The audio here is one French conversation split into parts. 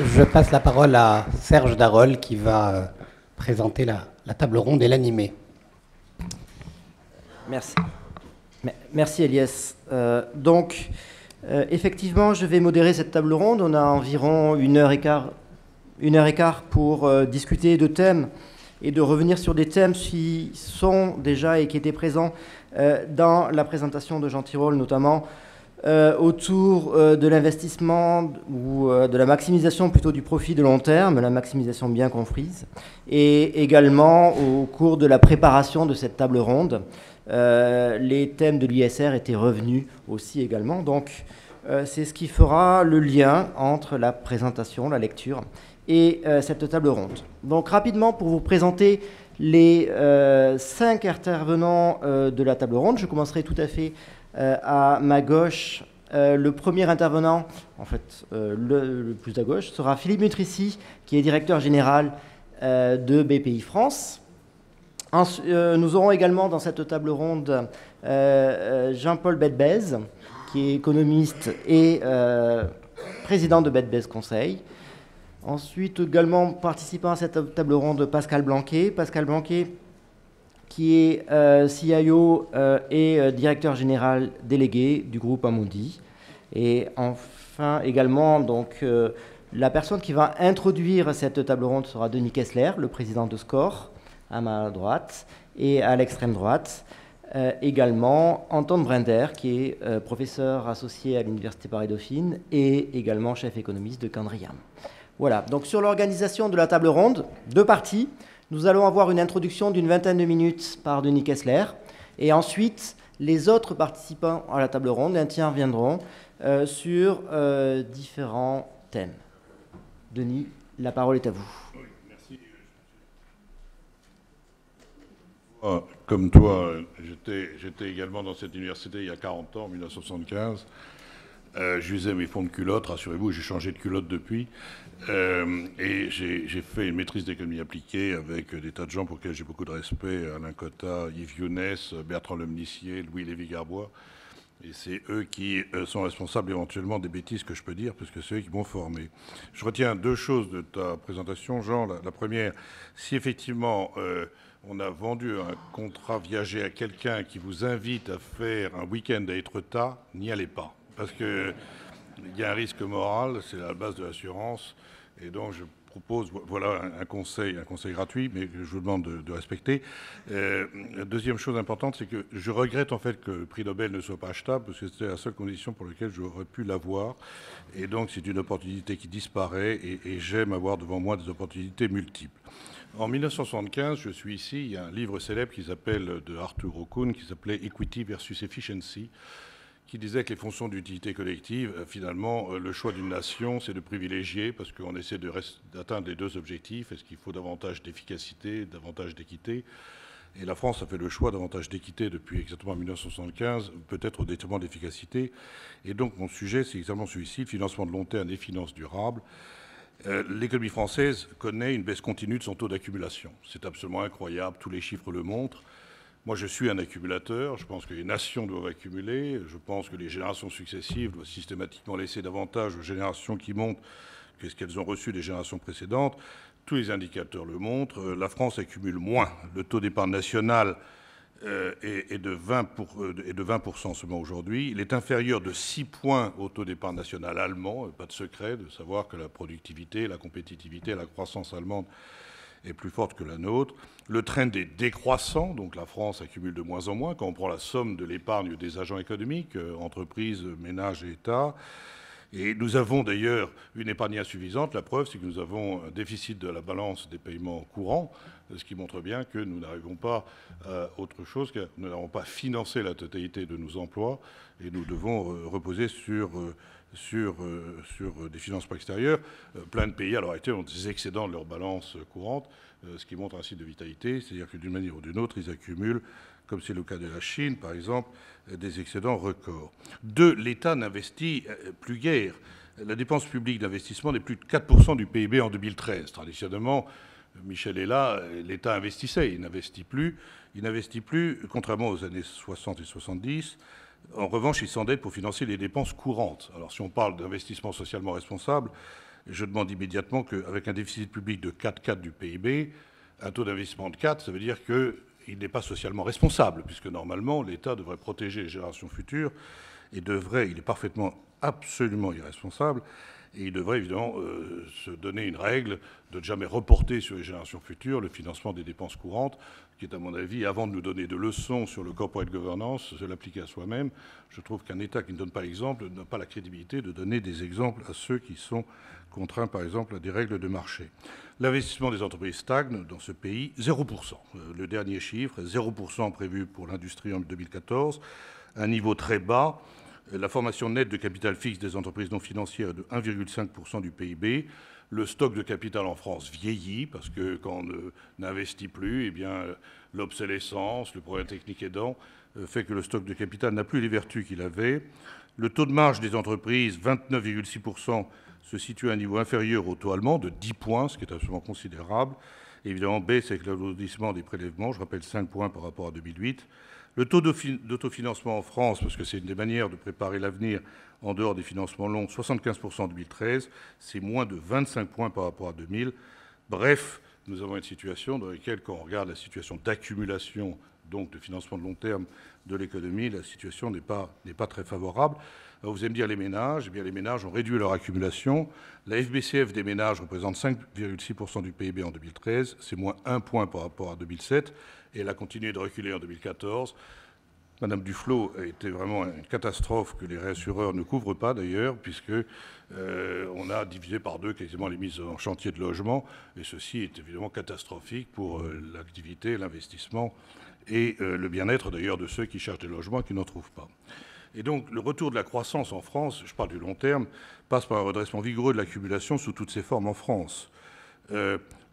Je passe la parole à Serge Darol qui va présenter la table ronde et l'animer. Merci. Merci Elias. Effectivement, je vais modérer cette table ronde. On a environ une heure et quart pour discuter de thèmes et de revenir sur des thèmes qui sont déjà et qui étaient présents dans la présentation de Jean Tirole, notamment autour de l'investissement ou de la maximisation plutôt du profit de long terme, la maximisation bien comprise, et également au cours de la préparation de cette table ronde. Les thèmes de l'ISR étaient revenus aussi également, donc c'est ce qui fera le lien entre la présentation, la lecture et cette table ronde. Donc rapidement, pour vous présenter les 5 intervenants de la table ronde, je commencerai tout à fait à ma gauche. Le premier intervenant, en fait le plus à gauche, sera Philippe Nutrici, qui est directeur général de BPI France. Nous aurons également dans cette table ronde Jean-Paul Bedbez, qui est économiste et président de Bedbez Conseil. Ensuite, également participant à cette table ronde, Pascal Blanquet. Pascal Blanquet, qui est CIO et directeur général délégué du groupe Amundi. Et enfin, également, donc, la personne qui va introduire cette table ronde sera Denis Kessler, le président de SCOR, à ma droite, et à l'extrême droite, également Anton Brinder, qui est professeur associé à l'Université Paris-Dauphine et également chef économiste de Candriam. Voilà, donc sur l'organisation de la table ronde, 2 parties. Nous allons avoir une introduction d'une 20aine de minutes par Denis Kessler, et ensuite, les autres participants à la table ronde interviendront sur différents thèmes. Denis, la parole est à vous. Comme toi, j'étais également dans cette université il y a 40 ans, en 1975. J'usais mes fonds de culotte, rassurez-vous, j'ai changé de culotte depuis. Et j'ai fait une maîtrise d'économie appliquée avec des tas de gens pour lesquels j'ai beaucoup de respect. Alain Cotta, Yves Younes, Bertrand Lemnissier, Louis Lévy-Garbois. Et c'est eux qui sont responsables éventuellement des bêtises que je peux dire, parce que c'est eux qui m'ont formé. Je retiens 2 choses de ta présentation, Jean. La première, si effectivement on a vendu un contrat viager à quelqu'un qui vous invite à faire un week-end à Étretat, n'y allez pas. Parce qu'il y a un risque moral, c'est la base de l'assurance. Et donc je propose, voilà un conseil gratuit, mais que je vous demande de respecter. La deuxième chose importante, c'est que je regrette en fait que le prix Nobel ne soit pas achetable, parce que c'était la seule condition pour laquelle j'aurais pu l'avoir. Et donc c'est une opportunité qui disparaît, et j'aime avoir devant moi des opportunités multiples. En 1975, je suis ici, il y a un livre célèbre qui s'appelle, de Arthur Okun, qui s'appelait Equity versus Efficiency, qui disait que les fonctions d'utilité collective, finalement, le choix d'une nation, c'est de privilégier, parce qu'on essaie d'atteindre les 2 objectifs. Est-ce qu'il faut davantage d'efficacité, davantage d'équité? Et la France a fait le choix davantage d'équité depuis exactement 1975, peut-être au détriment de l'efficacité. Et donc mon sujet, c'est exactement celui-ci, le financement de long terme des finances durables. L'économie française connaît une baisse continue de son taux d'accumulation. C'est absolument incroyable, tous les chiffres le montrent. Moi, je suis un accumulateur. Je pense que les nations doivent accumuler. Je pense que les générations successives doivent systématiquement laisser davantage aux générations qui montent que ce qu'elles ont reçu des générations précédentes. Tous les indicateurs le montrent. La France accumule moins. Le taux d'épargne national est de 20% seulement aujourd'hui. Il est inférieur de 6 points au taux d'épargne national allemand. Pas de secret de savoir que la productivité, la compétitivité, la croissance allemande est plus forte que la nôtre. Le trend est décroissant, donc la France accumule de moins en moins. Quand on prend la somme de l'épargne des agents économiques, entreprises, ménages et États. Et nous avons d'ailleurs une épargne insuffisante. La preuve, c'est que nous avons un déficit de la balance des paiements courants, ce qui montre bien que nous n'arrivons pas à autre chose, que nous n'avons pas financé la totalité de nos emplois, et nous devons reposer sur des financements extérieurs. Plein de pays, à l'heure actuelle, ont des excédents de leur balance courante, ce qui montre un signe de vitalité, c'est-à-dire que d'une manière ou d'une autre, ils accumulent, comme c'est le cas de la Chine, par exemple, des excédents records. 2, l'État n'investit plus guère. La dépense publique d'investissement n'est plus de 4% du PIB en 2013. Traditionnellement, Michel est là, l'État investissait, il n'investit plus. Il n'investit plus, contrairement aux années 60 et 70. En revanche, il s'endette pour financer les dépenses courantes. Alors si on parle d'investissement socialement responsable, Je demande immédiatement qu'avec un déficit public de 4,4 du PIB, un taux d'investissement de 4, ça veut dire qu'il n'est pas socialement responsable, puisque normalement, l'État devrait protéger les générations futures et il est parfaitement, absolument irresponsable, et il devrait évidemment se donner une règle de ne jamais reporter sur les générations futures le financement des dépenses courantes, qui est à mon avis, avant de nous donner de leçons sur le corporate governance, se l'appliquer à soi-même. Je trouve qu'un État qui ne donne pas l'exemple n'a pas la crédibilité de donner des exemples à ceux qui sont contraints, par exemple, à des règles de marché. L'investissement des entreprises stagne dans ce pays, 0%. Le dernier chiffre, 0% prévu pour l'industrie en 2014, un niveau très bas. La formation nette de capital fixe des entreprises non financières est de 1,5% du PIB. Le stock de capital en France vieillit parce que quand on n'investit plus, eh bien, l'obsolescence, le problème technique aidant, fait que le stock de capital n'a plus les vertus qu'il avait. Le taux de marge des entreprises, 29,6%, se situe à un niveau inférieur au taux allemand de 10 points, ce qui est absolument considérable. Évidemment, baisse avec l'alourdissement des prélèvements, je rappelle 5 points par rapport à 2008. Le taux d'autofinancement en France, parce que c'est une des manières de préparer l'avenir en dehors des financements longs, 75% en 2013, c'est moins de 25 points par rapport à 2000. Bref, nous avons une situation dans laquelle, quand on regarde la situation d'accumulation, donc de financement de long terme de l'économie, la situation n'est pas très favorable. Alors vous allez me dire les ménages, eh bien les ménages ont réduit leur accumulation. La FBCF des ménages représente 5,6% du PIB en 2013, c'est moins 1 point par rapport à 2007, et elle a continué de reculer en 2014. Madame Duflot a été vraiment une catastrophe que les réassureurs ne couvrent pas d'ailleurs, puisque on a divisé par 2 quasiment les mises en chantier de logement, et ceci est évidemment catastrophique pour l'activité, l'investissement et le bien-être d'ailleurs de ceux qui cherchent des logements et qui n'en trouvent pas. Et donc le retour de la croissance en France, je parle du long terme, passe par un redressement vigoureux de l'accumulation sous toutes ses formes en France.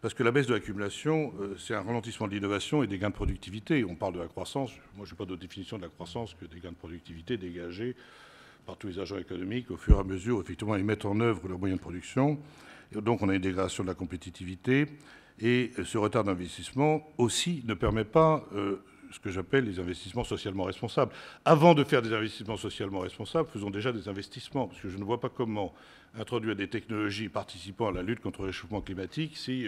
Parce que la baisse de l'accumulation, c'est un ralentissement de l'innovation et des gains de productivité. On parle de la croissance. Moi, je n'ai pas d'autre définition de la croissance que des gains de productivité dégagés par tous les agents économiques au fur et à mesure où, effectivement, ils mettent en œuvre leurs moyens de production. Et donc, on a une dégradation de la compétitivité. Et ce retard d'investissement aussi ne permet pas ce que j'appelle les investissements socialement responsables. Avant de faire des investissements socialement responsables, faisons déjà des investissements, parce que je ne vois pas comment introduire des technologies participant à la lutte contre le réchauffement climatique si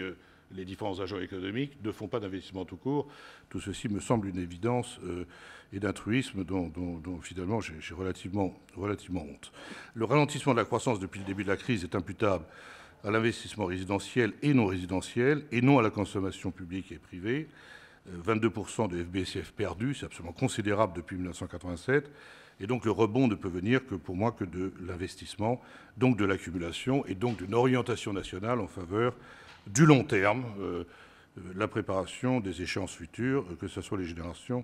les différents agents économiques ne font pas d'investissement tout court. Tout ceci me semble une évidence et d'altruisme dont finalement j'ai relativement honte. Le ralentissement de la croissance depuis le début de la crise est imputable à l'investissement résidentiel et non résidentiel, et non à la consommation publique et privée. 22% de FBCF perdus, c'est absolument considérable depuis 1987. Et donc le rebond ne peut venir que pour moi que de l'investissement, donc de l'accumulation et donc d'une orientation nationale en faveur du long terme, la préparation des échéances futures, que ce soit les générations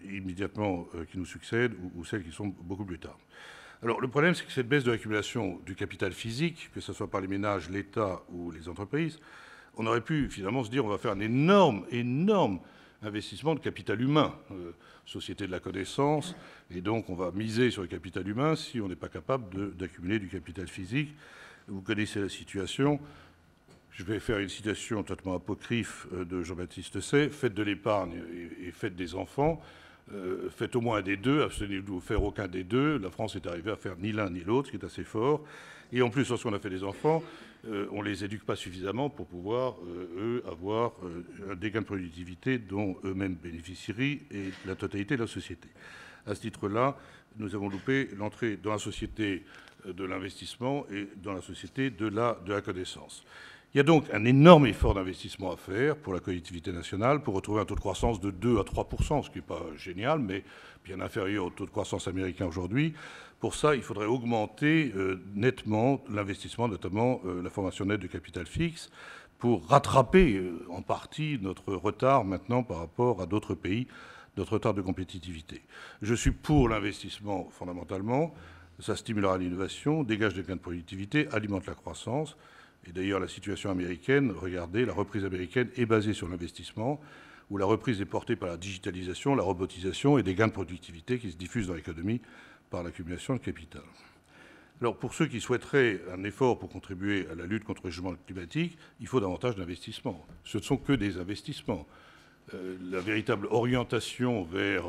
immédiatement qui nous succèdent ou celles qui sont beaucoup plus tard. Alors le problème, c'est que cette baisse de l'accumulation du capital physique, que ce soit par les ménages, l'État ou les entreprises, on aurait pu finalement se dire on va faire un énorme investissement de capital humain, société de la connaissance, et donc on va miser sur le capital humain si on n'est pas capable d'accumuler du capital physique. Vous connaissez la situation. Je vais faire une citation totalement apocryphe de Jean-Baptiste Say. Faites de l'épargne et faites des enfants. Faites au moins un des deux, abstenez-vous de faire aucun des deux. La France est arrivée à faire ni l'un ni l'autre, ce qui est assez fort. Et en plus, lorsqu'on a fait des enfants, on ne les éduque pas suffisamment pour pouvoir, eux, avoir des gains de productivité dont eux-mêmes bénéficieraient et la totalité de la société. À ce titre-là, nous avons loupé l'entrée dans la société de l'investissement et dans la société de la connaissance. Il y a donc un énorme effort d'investissement à faire pour la collectivité nationale pour retrouver un taux de croissance de 2 à 3%, ce qui n'est pas génial, mais bien inférieur au taux de croissance américain aujourd'hui. Pour ça, il faudrait augmenter nettement l'investissement, notamment la formation nette de capital fixe, pour rattraper en partie notre retard maintenant par rapport à d'autres pays, notre retard de compétitivité. Je suis pour l'investissement fondamentalement. Ça stimulera l'innovation, dégage des gains de productivité, alimente la croissance. Et d'ailleurs, la situation américaine, regardez, la reprise américaine est basée sur l'investissement, où la reprise est portée par la digitalisation, la robotisation et des gains de productivité qui se diffusent dans l'économie par l'accumulation de capital. Alors, pour ceux qui souhaiteraient un effort pour contribuer à la lutte contre le changement climatique, il faut davantage d'investissements. Ce ne sont que des investissements. la véritable orientation vers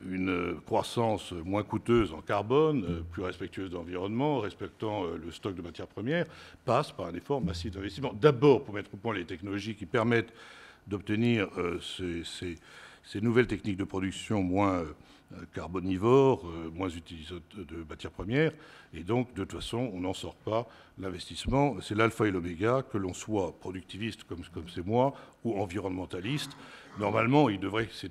une croissance moins coûteuse en carbone, plus respectueuse de l'environnement, respectant le stock de matières premières, passe par un effort massif d'investissement. D'abord, pour mettre au point les technologies qui permettent d'obtenir ces nouvelles techniques de production moins carbonivores, moins utilisateurs de matières premières. Et donc, de toute façon, on n'en sort pas. L'investissement, c'est l'alpha et l'oméga, que l'on soit productiviste comme c'est moi, ou environnementaliste. Normalement, ces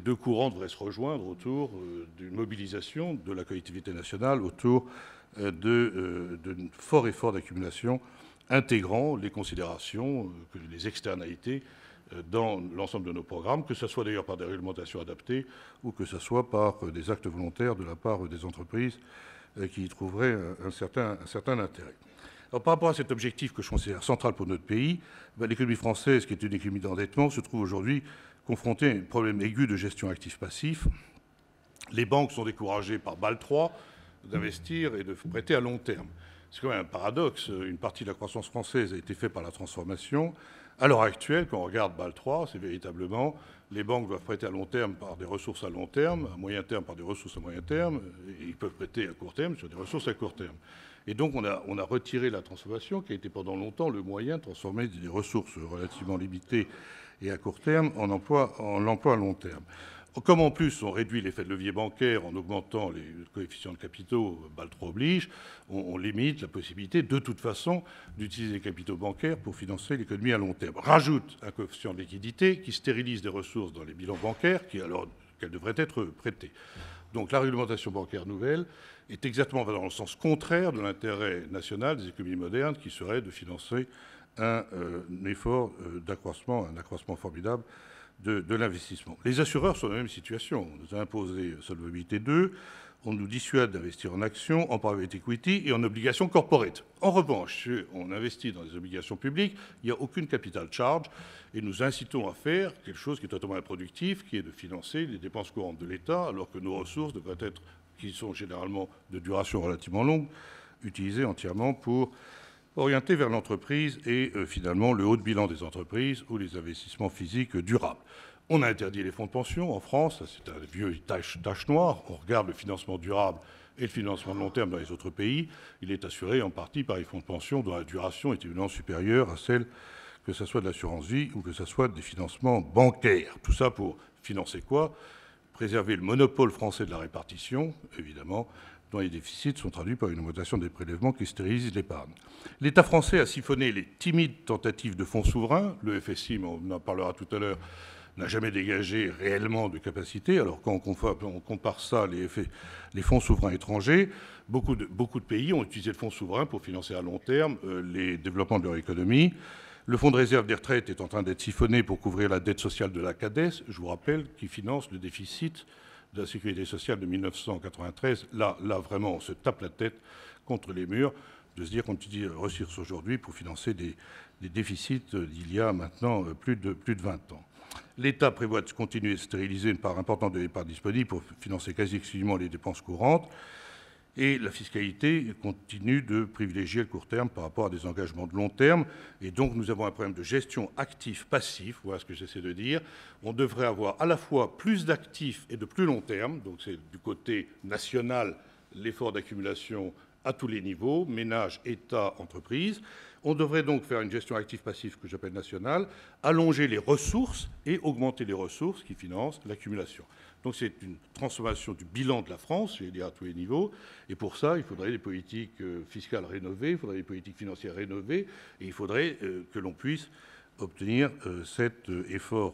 deux courants devraient se rejoindre autour d'une mobilisation de la collectivité nationale, autour d'un fort effort d'accumulation intégrant les considérations, les externalités dans l'ensemble de nos programmes, que ce soit d'ailleurs par des réglementations adaptées ou que ce soit par des actes volontaires de la part des entreprises qui y trouveraient un certain intérêt. Alors, par rapport à cet objectif que je considère central pour notre pays, l'économie française, qui est une économie d'endettement, se trouve aujourd'hui confrontée à un problème aigu de gestion actif-passif. Les banques sont découragées par Bâle III d'investir et de prêter à long terme. C'est quand même un paradoxe. Une partie de la croissance française a été faite par la transformation. À l'heure actuelle, quand on regarde Bâle III, c'est véritablement les banques doivent prêter à long terme par des ressources à long terme, à moyen terme par des ressources à moyen terme, et ils peuvent prêter à court terme sur des ressources à court terme. Et donc on a retiré la transformation, qui a été pendant longtemps le moyen de transformer des ressources relativement limitées et à court terme en l'emploi à long terme. Comme en plus on réduit l'effet de levier bancaire en augmentant les coefficients de capitaux, Bâle III oblige, on limite la possibilité de toute façon d'utiliser les capitaux bancaires pour financer l'économie à long terme. Rajoute un coefficient de liquidité qui stérilise des ressources dans les bilans bancaires alors qu'elles devraient être prêtées. Donc la réglementation bancaire nouvelle est exactement dans le sens contraire de l'intérêt national des économies modernes, qui serait de financer un effort d'accroissement, un accroissement formidable de l'investissement. Les assureurs sont dans la même situation. On nous a imposé Solvabilité 2, on nous dissuade d'investir en actions, en private equity et en obligations corporate. En revanche, si on investit dans des obligations publiques, il n'y a aucune capital charge et nous incitons à faire quelque chose qui est totalement improductif, qui est de financer les dépenses courantes de l'État, alors que nos ressources devraient être, qui sont généralement de duration relativement longue, utilisées entièrement pour orienté vers l'entreprise et finalement le haut de bilan des entreprises ou les investissements physiques durables. On a interdit les fonds de pension en France, c'est un vieux tache noire. On regarde le financement durable et le financement de long terme dans les autres pays. Il est assuré en partie par les fonds de pension dont la duration est évidemment supérieure à celle que ce soit de l'assurance vie ou que ce soit des financements bancaires. Tout ça pour financer quoi? Préserver le monopole français de la répartition, évidemment, dont les déficits sont traduits par une augmentation des prélèvements qui stérilisent l'épargne. L'État français a siphonné les timides tentatives de fonds souverains. Le FSI, on en parlera tout à l'heure, n'a jamais dégagé réellement de capacité. Alors quand on compare ça, les fonds souverains étrangers, beaucoup de pays ont utilisé le fonds souverain pour financer à long terme les développements de leur économie. Le fonds de réserve des retraites est en train d'être siphonné pour couvrir la dette sociale de la CADES, je vous rappelle, qui finance le déficit de la sécurité sociale de 1993. Là, vraiment, on se tape la tête contre les murs de se dire qu'on utilise ressources aujourd'hui pour financer des déficits d'il y a maintenant plus de 20 ans. L'État prévoit de continuer à stériliser une part importante de l'épargne disponible pour financer quasi exclusivement les dépenses courantes. Et la fiscalité continue de privilégier le court terme par rapport à des engagements de long terme. Et donc, nous avons un problème de gestion actif-passif. Voilà ce que j'essaie de dire. On devrait avoir à la fois plus d'actifs et de plus long terme. Donc, c'est du côté national l'effort d'accumulation à tous les niveaux, ménages, État, entreprises. On devrait donc faire une gestion active-passive que j'appelle nationale, allonger les ressources et augmenter les ressources qui financent l'accumulation. Donc c'est une transformation du bilan de la France, je vais dire à tous les niveaux, et pour ça, il faudrait des politiques fiscales rénovées, il faudrait des politiques financières rénovées, et il faudrait que l'on puisse obtenir cet effort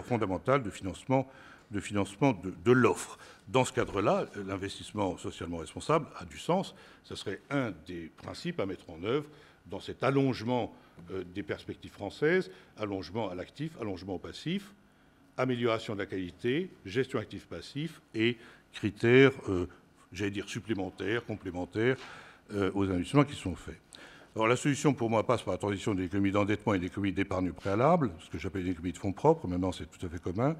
fondamental de financement de l'offre. Dans ce cadre-là, l'investissement socialement responsable a du sens. Ce serait un des principes à mettre en œuvre dans cet allongement des perspectives françaises, allongement à l'actif, allongement au passif, amélioration de la qualité, gestion actif-passif et critères, j'allais dire supplémentaires, complémentaires aux investissements qui sont faits. Alors la solution pour moi passe par la transition de l'économie d'endettement et de l'économie d'épargne préalable, ce que j'appelle l'économie de fonds propres, maintenant c'est tout à fait commun,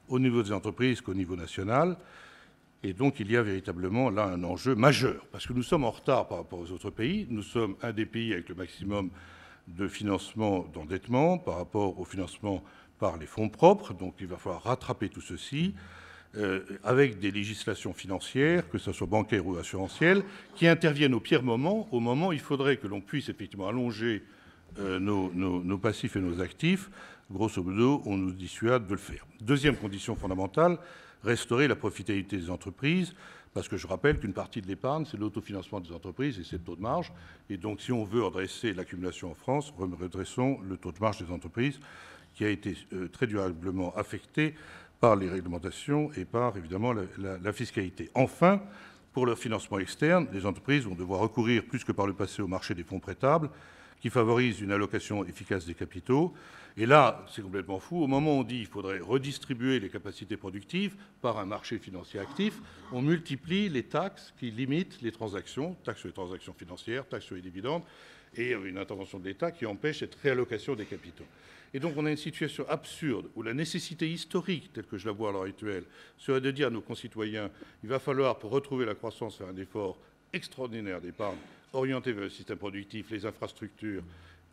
au niveau des entreprises qu'au niveau national. Et donc il y a véritablement là un enjeu majeur, parce que nous sommes en retard par rapport aux autres pays. Nous sommes un des pays avec le maximum de financement d'endettement par rapport au financement par les fonds propres, donc il va falloir rattraper tout ceci, avec des législations financières, que ce soit bancaires ou assurantielles, qui interviennent au pire moment, au moment où il faudrait que l'on puisse effectivement allonger nos passifs et nos actifs. Grosso modo, on nous dissuade de le faire. Deuxième condition fondamentale, restaurer la profitabilité des entreprises, parce que je rappelle qu'une partie de l'épargne, c'est l'autofinancement des entreprises et c'est le taux de marge. Et donc, si on veut redresser l'accumulation en France, redressons le taux de marge des entreprises, qui a été très durablement affecté par les réglementations et par, évidemment, la fiscalité. Enfin, pour leur financement externe, les entreprises vont devoir recourir, plus que par le passé, au marché des fonds prêtables, qui favorise une allocation efficace des capitaux. Et là, c'est complètement fou. Au moment où on dit qu'il faudrait redistribuer les capacités productives par un marché financier actif, on multiplie les taxes qui limitent les transactions, taxes sur les transactions financières, taxes sur les dividendes, et une intervention de l'État qui empêche cette réallocation des capitaux. Et donc on a une situation absurde où la nécessité historique, telle que je la vois à l'heure actuelle, serait de dire à nos concitoyens, il va falloir, pour retrouver la croissance, faire un effort extraordinaire d'épargne, orienté vers le système productif, les infrastructures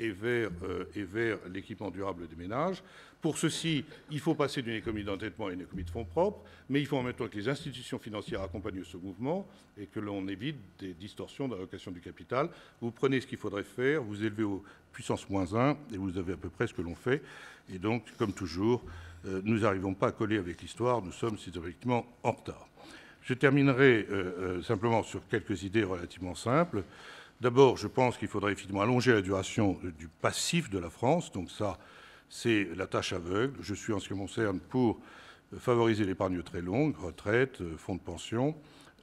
et vers l'équipement durable des ménages. Pour ceci, il faut passer d'une économie d'endettement à une économie de fonds propres, mais il faut en même temps que les institutions financières accompagnent ce mouvement et que l'on évite des distorsions d'allocation du capital. Vous prenez ce qu'il faudrait faire, vous élevez au puissance -1 et vous avez à peu près ce que l'on fait. Et donc, comme toujours, nous n'arrivons pas à coller avec l'histoire, nous sommes systématiquement en retard. Je terminerai simplement sur quelques idées relativement simples. D'abord, je pense qu'il faudrait effectivement allonger la duration du passif de la France. Donc ça, c'est la tâche aveugle. Je suis, en ce qui me concerne, pour favoriser l'épargne très longue, retraite, fonds de pension,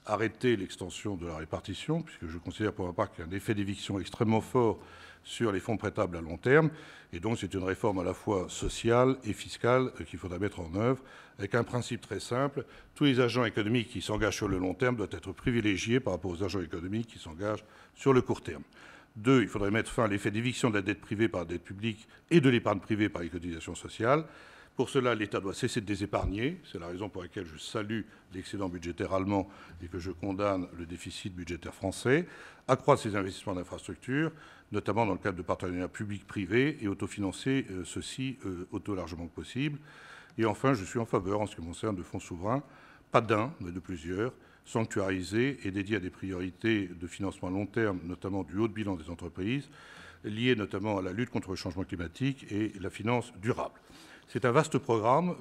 arrêter l'extension de la répartition, puisque je considère pour ma part qu'il y a un effet d'éviction extrêmement fort sur les fonds prêtables à long terme. Et donc, c'est une réforme à la fois sociale et fiscale qu'il faudra mettre en œuvre, avec un principe très simple. Tous les agents économiques qui s'engagent sur le long terme doivent être privilégiés par rapport aux agents économiques qui s'engagent sur le court terme. 2, il faudrait mettre fin à l'effet d'éviction de la dette privée par la dette publique et de l'épargne privée par les cotisations sociales. Pour cela, l'État doit cesser de désépargner. C'est la raison pour laquelle je salue l'excédent budgétaire allemand et que je condamne le déficit budgétaire français. Accroître ses investissements d'infrastructures, notamment dans le cadre de partenariats publics-privés, et autofinancer ceux-ci autant largement que possible. Et enfin, je suis en faveur, en ce qui me concerne, de fonds souverains, pas d'un, mais de plusieurs, sanctuarisés et dédiés à des priorités de financement à long terme, notamment du haut de bilan des entreprises, liées notamment à la lutte contre le changement climatique et la finance durable. C'est un vaste programme.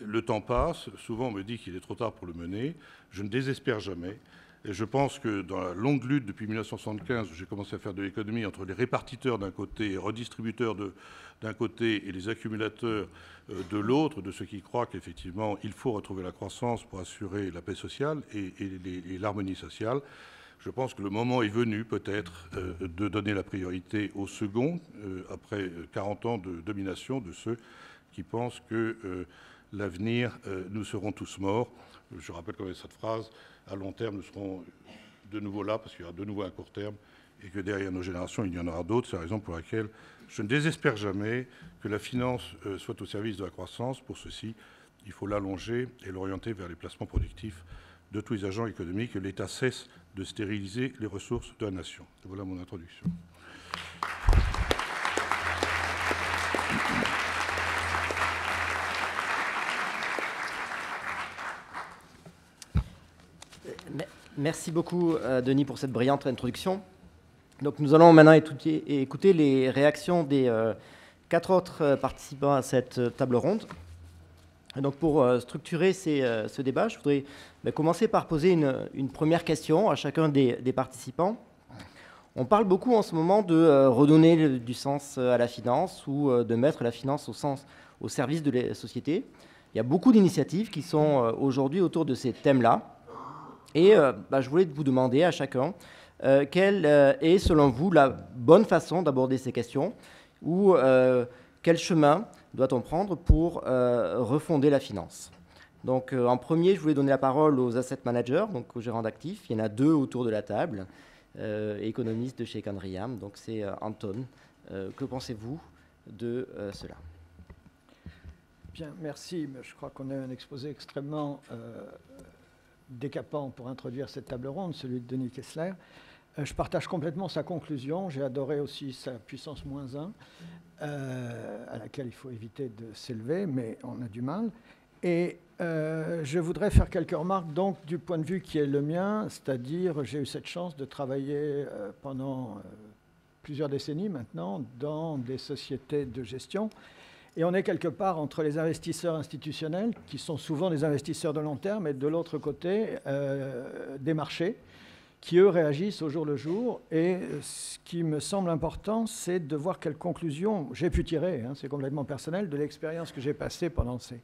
Le temps passe. Souvent, on me dit qu'il est trop tard pour le mener. Je ne désespère jamais. Et je pense que dans la longue lutte depuis 1975, où j'ai commencé à faire de l'économie entre les répartiteurs d'un côté et redistributeurs d'un côté et les accumulateurs de l'autre, de ceux qui croient qu'effectivement il faut retrouver la croissance pour assurer la paix sociale et l'harmonie sociale, je pense que le moment est venu peut-être de donner la priorité aux seconds, après 40 ans de domination de ceux qui pensent que l'avenir, nous serons tous morts. Je rappelle quand même cette phrase, à long terme, nous serons de nouveau là, parce qu'il y aura de nouveau un court terme, et que derrière nos générations, il y en aura d'autres. C'est la raison pour laquelle je ne désespère jamais que la finance soit au service de la croissance. Pour ceci, il faut l'allonger et l'orienter vers les placements productifs de tous les agents économiques, que l'État cesse de stériliser les ressources de la nation. Voilà mon introduction. Merci beaucoup, Denis, pour cette brillante introduction. Donc, nous allons maintenant écouter les réactions des 4 autres participants à cette table ronde. Et donc, pour structurer ce débat, je voudrais commencer par poser une première question à chacun des participants. On parle beaucoup en ce moment de redonner du sens à la finance ou de mettre la finance au service de la société. Il y a beaucoup d'initiatives qui sont aujourd'hui autour de ces thèmes-là. Et je voulais vous demander à chacun quelle est, selon vous, la bonne façon d'aborder ces questions ou quel chemin doit-on prendre pour refonder la finance. Donc, en premier, je voulais donner la parole aux asset managers, donc aux gérants d'actifs. Il y en a 2 autour de la table, économistes de chez Canriam. Donc, c'est Anton. Que pensez-vous de cela ? Bien, merci. Je crois qu'on a un exposé extrêmement décapant pour introduire cette table ronde, celui de Denis Kessler. Je partage complètement sa conclusion. J'ai adoré aussi sa puissance -1, à laquelle il faut éviter de s'élever, mais on a du mal. Et je voudrais faire quelques remarques donc du point de vue qui est le mien, c'est-à-dire j'ai eu cette chance de travailler pendant plusieurs décennies maintenant dans des sociétés de gestion. Et on est quelque part entre les investisseurs institutionnels, qui sont souvent des investisseurs de long terme, et de l'autre côté, des marchés, qui, eux, réagissent au jour le jour. Et ce qui me semble important, c'est de voir quelles conclusions j'ai pu tirer, c'est complètement personnel, de l'expérience que j'ai passée pendant ces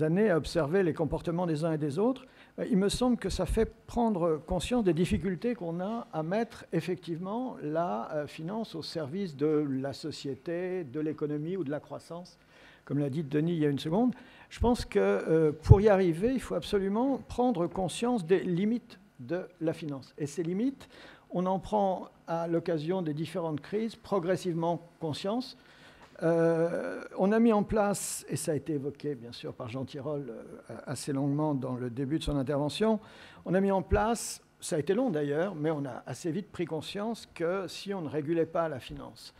années à observer les comportements des uns et des autres. Il me semble que ça fait prendre conscience des difficultés qu'on a à mettre effectivement la finance au service de la société, de l'économie ou de la croissance, comme l'a dit Denis il y a une seconde. Je pense que pour y arriver, il faut absolument prendre conscience des limites de la finance. Et ces limites, on en prend à l'occasion des différentes crises progressivement conscience. On a mis en place, et ça a été évoqué bien sûr par Jean Tirole assez longuement dans le début de son intervention, on a mis en place, ça a été long d'ailleurs, mais on a assez vite pris conscience que si on ne régulait pas la finance,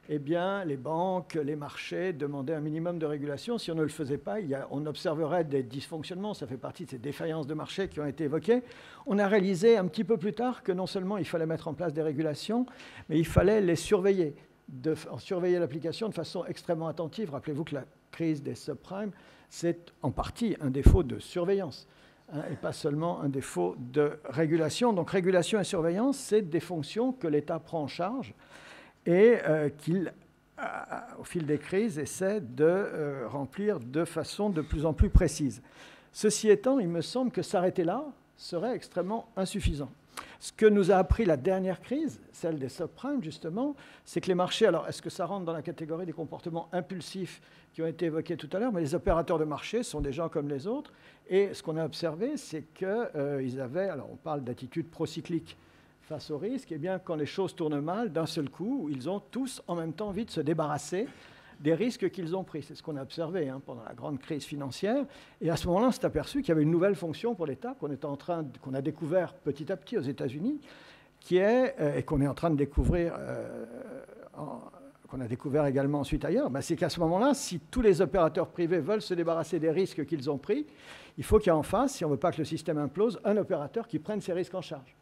eh bien les banques, les marchés demandaient un minimum de régulation. Si on ne le faisait pas, on observerait des dysfonctionnements. Ça fait partie de ces défaillances de marché qui ont été évoquées. On a réalisé un petit peu plus tard que non seulement il fallait mettre en place des régulations, mais il fallait les surveiller. Surveiller l'application de façon extrêmement attentive. Rappelez-vous que la crise des subprimes, c'est en partie un défaut de surveillance, et pas seulement un défaut de régulation. Donc régulation et surveillance, c'est des fonctions que l'État prend en charge et qu'il, au fil des crises, essaie de remplir de façon de plus en plus précise. Ceci étant, il me semble que s'arrêter là serait extrêmement insuffisant. Ce que nous a appris la dernière crise, celle des subprimes justement, c'est que les marchés, alors est-ce que ça rentre dans la catégorie des comportements impulsifs qui ont été évoqués tout à l'heure, mais les opérateurs de marché sont des gens comme les autres, et ce qu'on a observé, c'est qu'ils avaient, alors on parle d'attitude procyclique face au risque, et bien quand les choses tournent mal, d'un seul coup, ils ont tous en même temps envie de se débarrasser des risques qu'ils ont pris. C'est ce qu'on a observé pendant la grande crise financière. Et à ce moment-là, on s'est aperçu qu'il y avait une nouvelle fonction pour l'État qu'on a découvert petit à petit aux États-Unis, et qu'on est en train de découvrir, qu'on a découvert également ensuite ailleurs. C'est qu'à ce moment-là, si tous les opérateurs privés veulent se débarrasser des risques qu'ils ont pris, il faut qu'il y ait en face, si on ne veut pas que le système implose, un opérateur qui prenne ces risques en charge.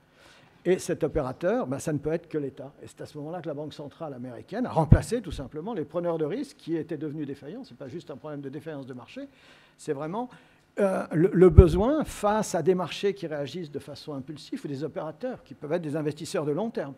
Et cet opérateur, ça ne peut être que l'État. Et c'est à ce moment-là que la Banque centrale américaine a remplacé tout simplement les preneurs de risques qui étaient devenus défaillants. Ce n'est pas juste un problème de défaillance de marché, c'est vraiment le besoin face à des marchés qui réagissent de façon impulsive ou des opérateurs qui peuvent être des investisseurs de long terme,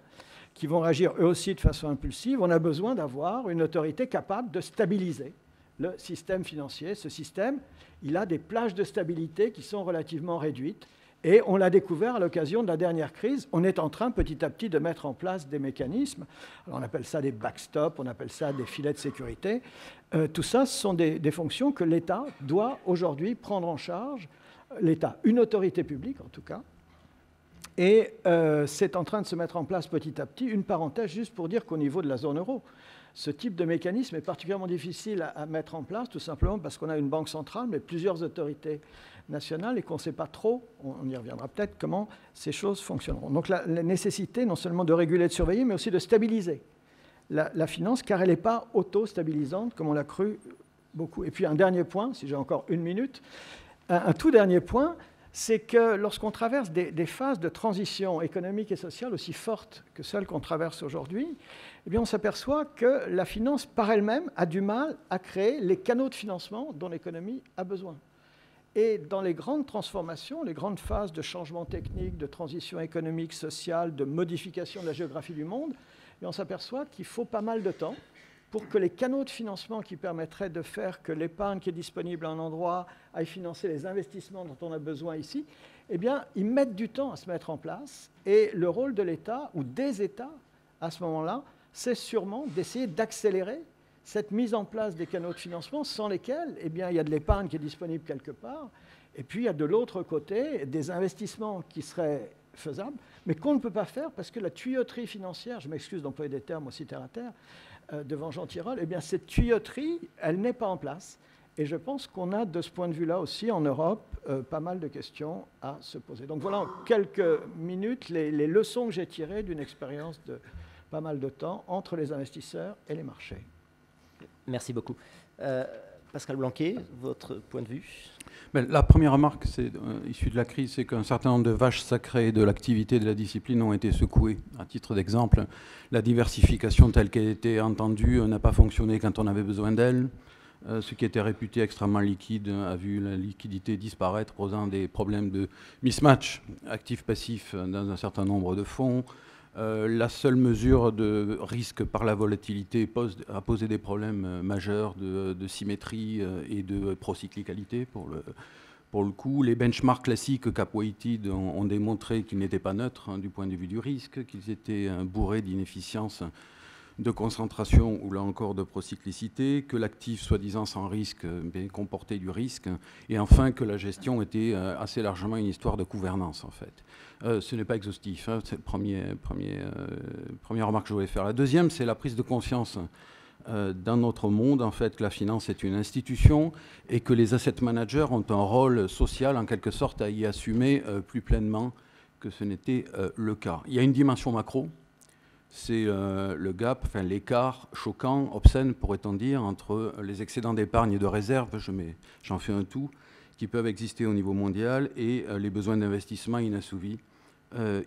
qui vont réagir eux aussi de façon impulsive. On a besoin d'avoir une autorité capable de stabiliser le système financier. Ce système, il a des plages de stabilité qui sont relativement réduites. Et on l'a découvert à l'occasion de la dernière crise. On est en train petit à petit de mettre en place des mécanismes. Alors on appelle ça des backstops, on appelle ça des filets de sécurité. Tout ça, ce sont des fonctions que l'État doit aujourd'hui prendre en charge. L'État, une autorité publique en tout cas. Et c'est en train de se mettre en place petit à petit. Une parenthèse juste pour dire qu'au niveau de la zone euro, ce type de mécanisme est particulièrement difficile à mettre en place, tout simplement parce qu'on a une banque centrale, mais plusieurs autorités nationales et qu'on ne sait pas trop, on y reviendra peut-être, comment ces choses fonctionneront. Donc la nécessité non seulement de réguler et de surveiller, mais aussi de stabiliser la finance, car elle n'est pas auto-stabilisante, comme on l'a cru beaucoup. Et puis un dernier point, si j'ai encore une minute, un tout dernier point, c'est que lorsqu'on traverse des phases de transition économique et sociale aussi fortes que celles qu'on traverse aujourd'hui, eh bien on s'aperçoit que la finance par elle-même a du mal à créer les canaux de financement dont l'économie a besoin. Et dans les grandes transformations, les grandes phases de changement technique, de transition économique, sociale, de modification de la géographie du monde, eh on s'aperçoit qu'il faut pas mal de temps pour que les canaux de financement qui permettraient de faire que l'épargne qui est disponible à un endroit aille financer les investissements dont on a besoin ici, eh bien, ils mettent du temps à se mettre en place. Et le rôle de l'État, ou des États, à ce moment-là, c'est sûrement d'essayer d'accélérer cette mise en place des canaux de financement sans lesquels, eh bien, il y a de l'épargne qui est disponible quelque part, et puis il y a de l'autre côté des investissements qui seraient faisables, mais qu'on ne peut pas faire parce que la tuyauterie financière, je m'excuse d'employer des termes aussi terre à terre, devant Jean Tirole, eh bien cette tuyauterie, elle n'est pas en place. Et je pense qu'on a, de ce point de vue-là aussi, en Europe, pas mal de questions à se poser. Donc voilà, en quelques minutes, les leçons que j'ai tirées d'une expérience de pas mal de temps entre les investisseurs et les marchés. Merci beaucoup. Pascal Blanquet, votre point de vue? La première remarque issue de la crise, c'est qu'un certain nombre de vaches sacrées de l'activité de la discipline ont été secouées. À titre d'exemple, la diversification telle qu'elle était entendue n'a pas fonctionné quand on avait besoin d'elle. Ce qui était réputé extrêmement liquide a vu la liquidité disparaître, posant des problèmes de mismatch actif-passif dans un certain nombre de fonds. La seule mesure de risque par la volatilité a posé des problèmes majeurs de symétrie et de procyclicalité pour le coup. Les benchmarks classiques cap-weighted ont démontré qu'ils n'étaient pas neutres du point de vue du risque, qu'ils étaient bourrés d'inefficience, de concentration ou là encore de procyclicité, que l'actif soi-disant sans risque comportait du risque, et enfin que la gestion était assez largement une histoire de gouvernance en fait. Ce n'est pas exhaustif, hein, c'est la première remarque que je voulais faire. La deuxième, c'est la prise de conscience dans notre monde en fait que la finance est une institution et que les asset managers ont un rôle social en quelque sorte à y assumer plus pleinement que ce n'était le cas. Il y a une dimension macro. C'est le gap, enfin l'écart choquant, obscène pourrait-on dire, entre les excédents d'épargne et de réserve, j'en fais un tout, qui peuvent exister au niveau mondial et les besoins d'investissement inassouvis,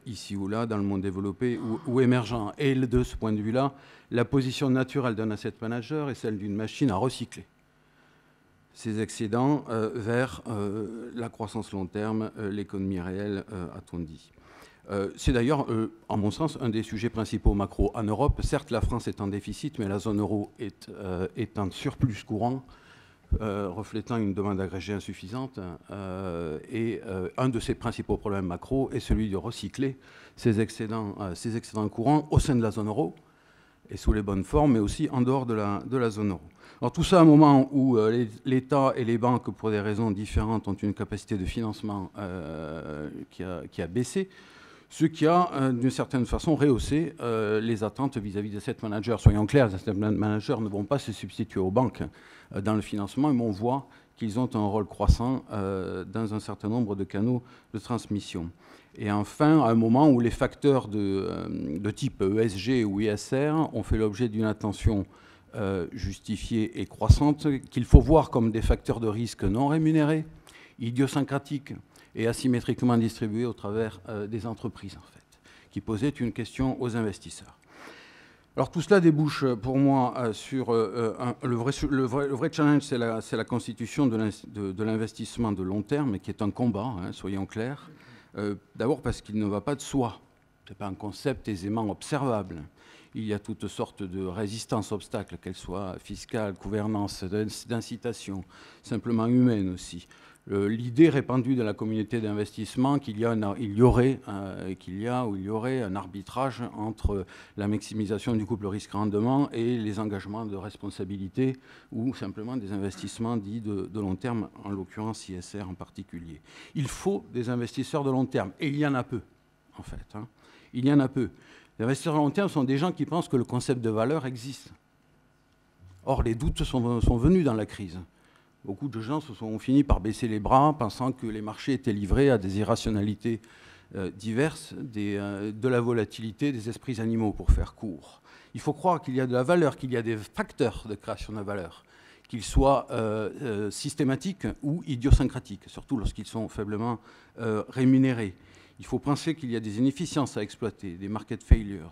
ici ou là, dans le monde développé ou émergent. Et de ce point de vue-là, la position naturelle d'un asset manager est celle d'une machine à recycler ces excédents vers la croissance long terme, l'économie réelle, a-t-on dit. C'est d'ailleurs, en mon sens, un des sujets principaux macro en Europe. Certes, la France est en déficit, mais la zone euro est en surplus courant, reflétant une demande agrégée insuffisante. Et un de ses principaux problèmes macro est celui de recycler ces excédents courants au sein de la zone euro et sous les bonnes formes, mais aussi en dehors de la zone euro. Alors tout ça à un moment où l'État et les banques, pour des raisons différentes, ont une capacité de financement qui a baissé, ce qui a, d'une certaine façon, rehaussé les attentes vis-à-vis des asset managers. Soyons clairs, les asset managers ne vont pas se substituer aux banques dans le financement, mais on voit qu'ils ont un rôle croissant dans un certain nombre de canaux de transmission. Et enfin, à un moment où les facteurs de type ESG ou ISR ont fait l'objet d'une attention justifiée et croissante, qu'il faut voir comme des facteurs de risque non rémunérés, idiosyncratiques, et asymétriquement distribués au travers des entreprises, en fait, qui posaient une question aux investisseurs. Alors tout cela débouche pour moi sur le vrai challenge, c'est la constitution de l'investissement de long terme, qui est un combat, hein, soyons clairs. D'abord parce qu'il ne va pas de soi. Ce n'est pas un concept aisément observable. Il y a toutes sortes de résistances, obstacles, qu'elles soient fiscales, gouvernance, d'incitation, simplement humaines aussi. L'idée répandue dans la communauté d'investissement qu'il y aurait un arbitrage entre la maximisation du couple risque-rendement et les engagements de responsabilité ou simplement des investissements dits de long terme, en l'occurrence ISR en particulier. Il faut des investisseurs de long terme, et il y en a peu, en fait. Hein. Il y en a peu. Les investisseurs de long terme sont des gens qui pensent que le concept de valeur existe. Or, les doutes sont venus dans la crise. Beaucoup de gens ont fini par baisser les bras, pensant que les marchés étaient livrés à des irrationalités diverses, de la volatilité des esprits animaux, pour faire court. Il faut croire qu'il y a de la valeur, qu'il y a des facteurs de création de valeur, qu'ils soient systématiques ou idiosyncratiques, surtout lorsqu'ils sont faiblement rémunérés. Il faut penser qu'il y a des inefficiences à exploiter, des market failures.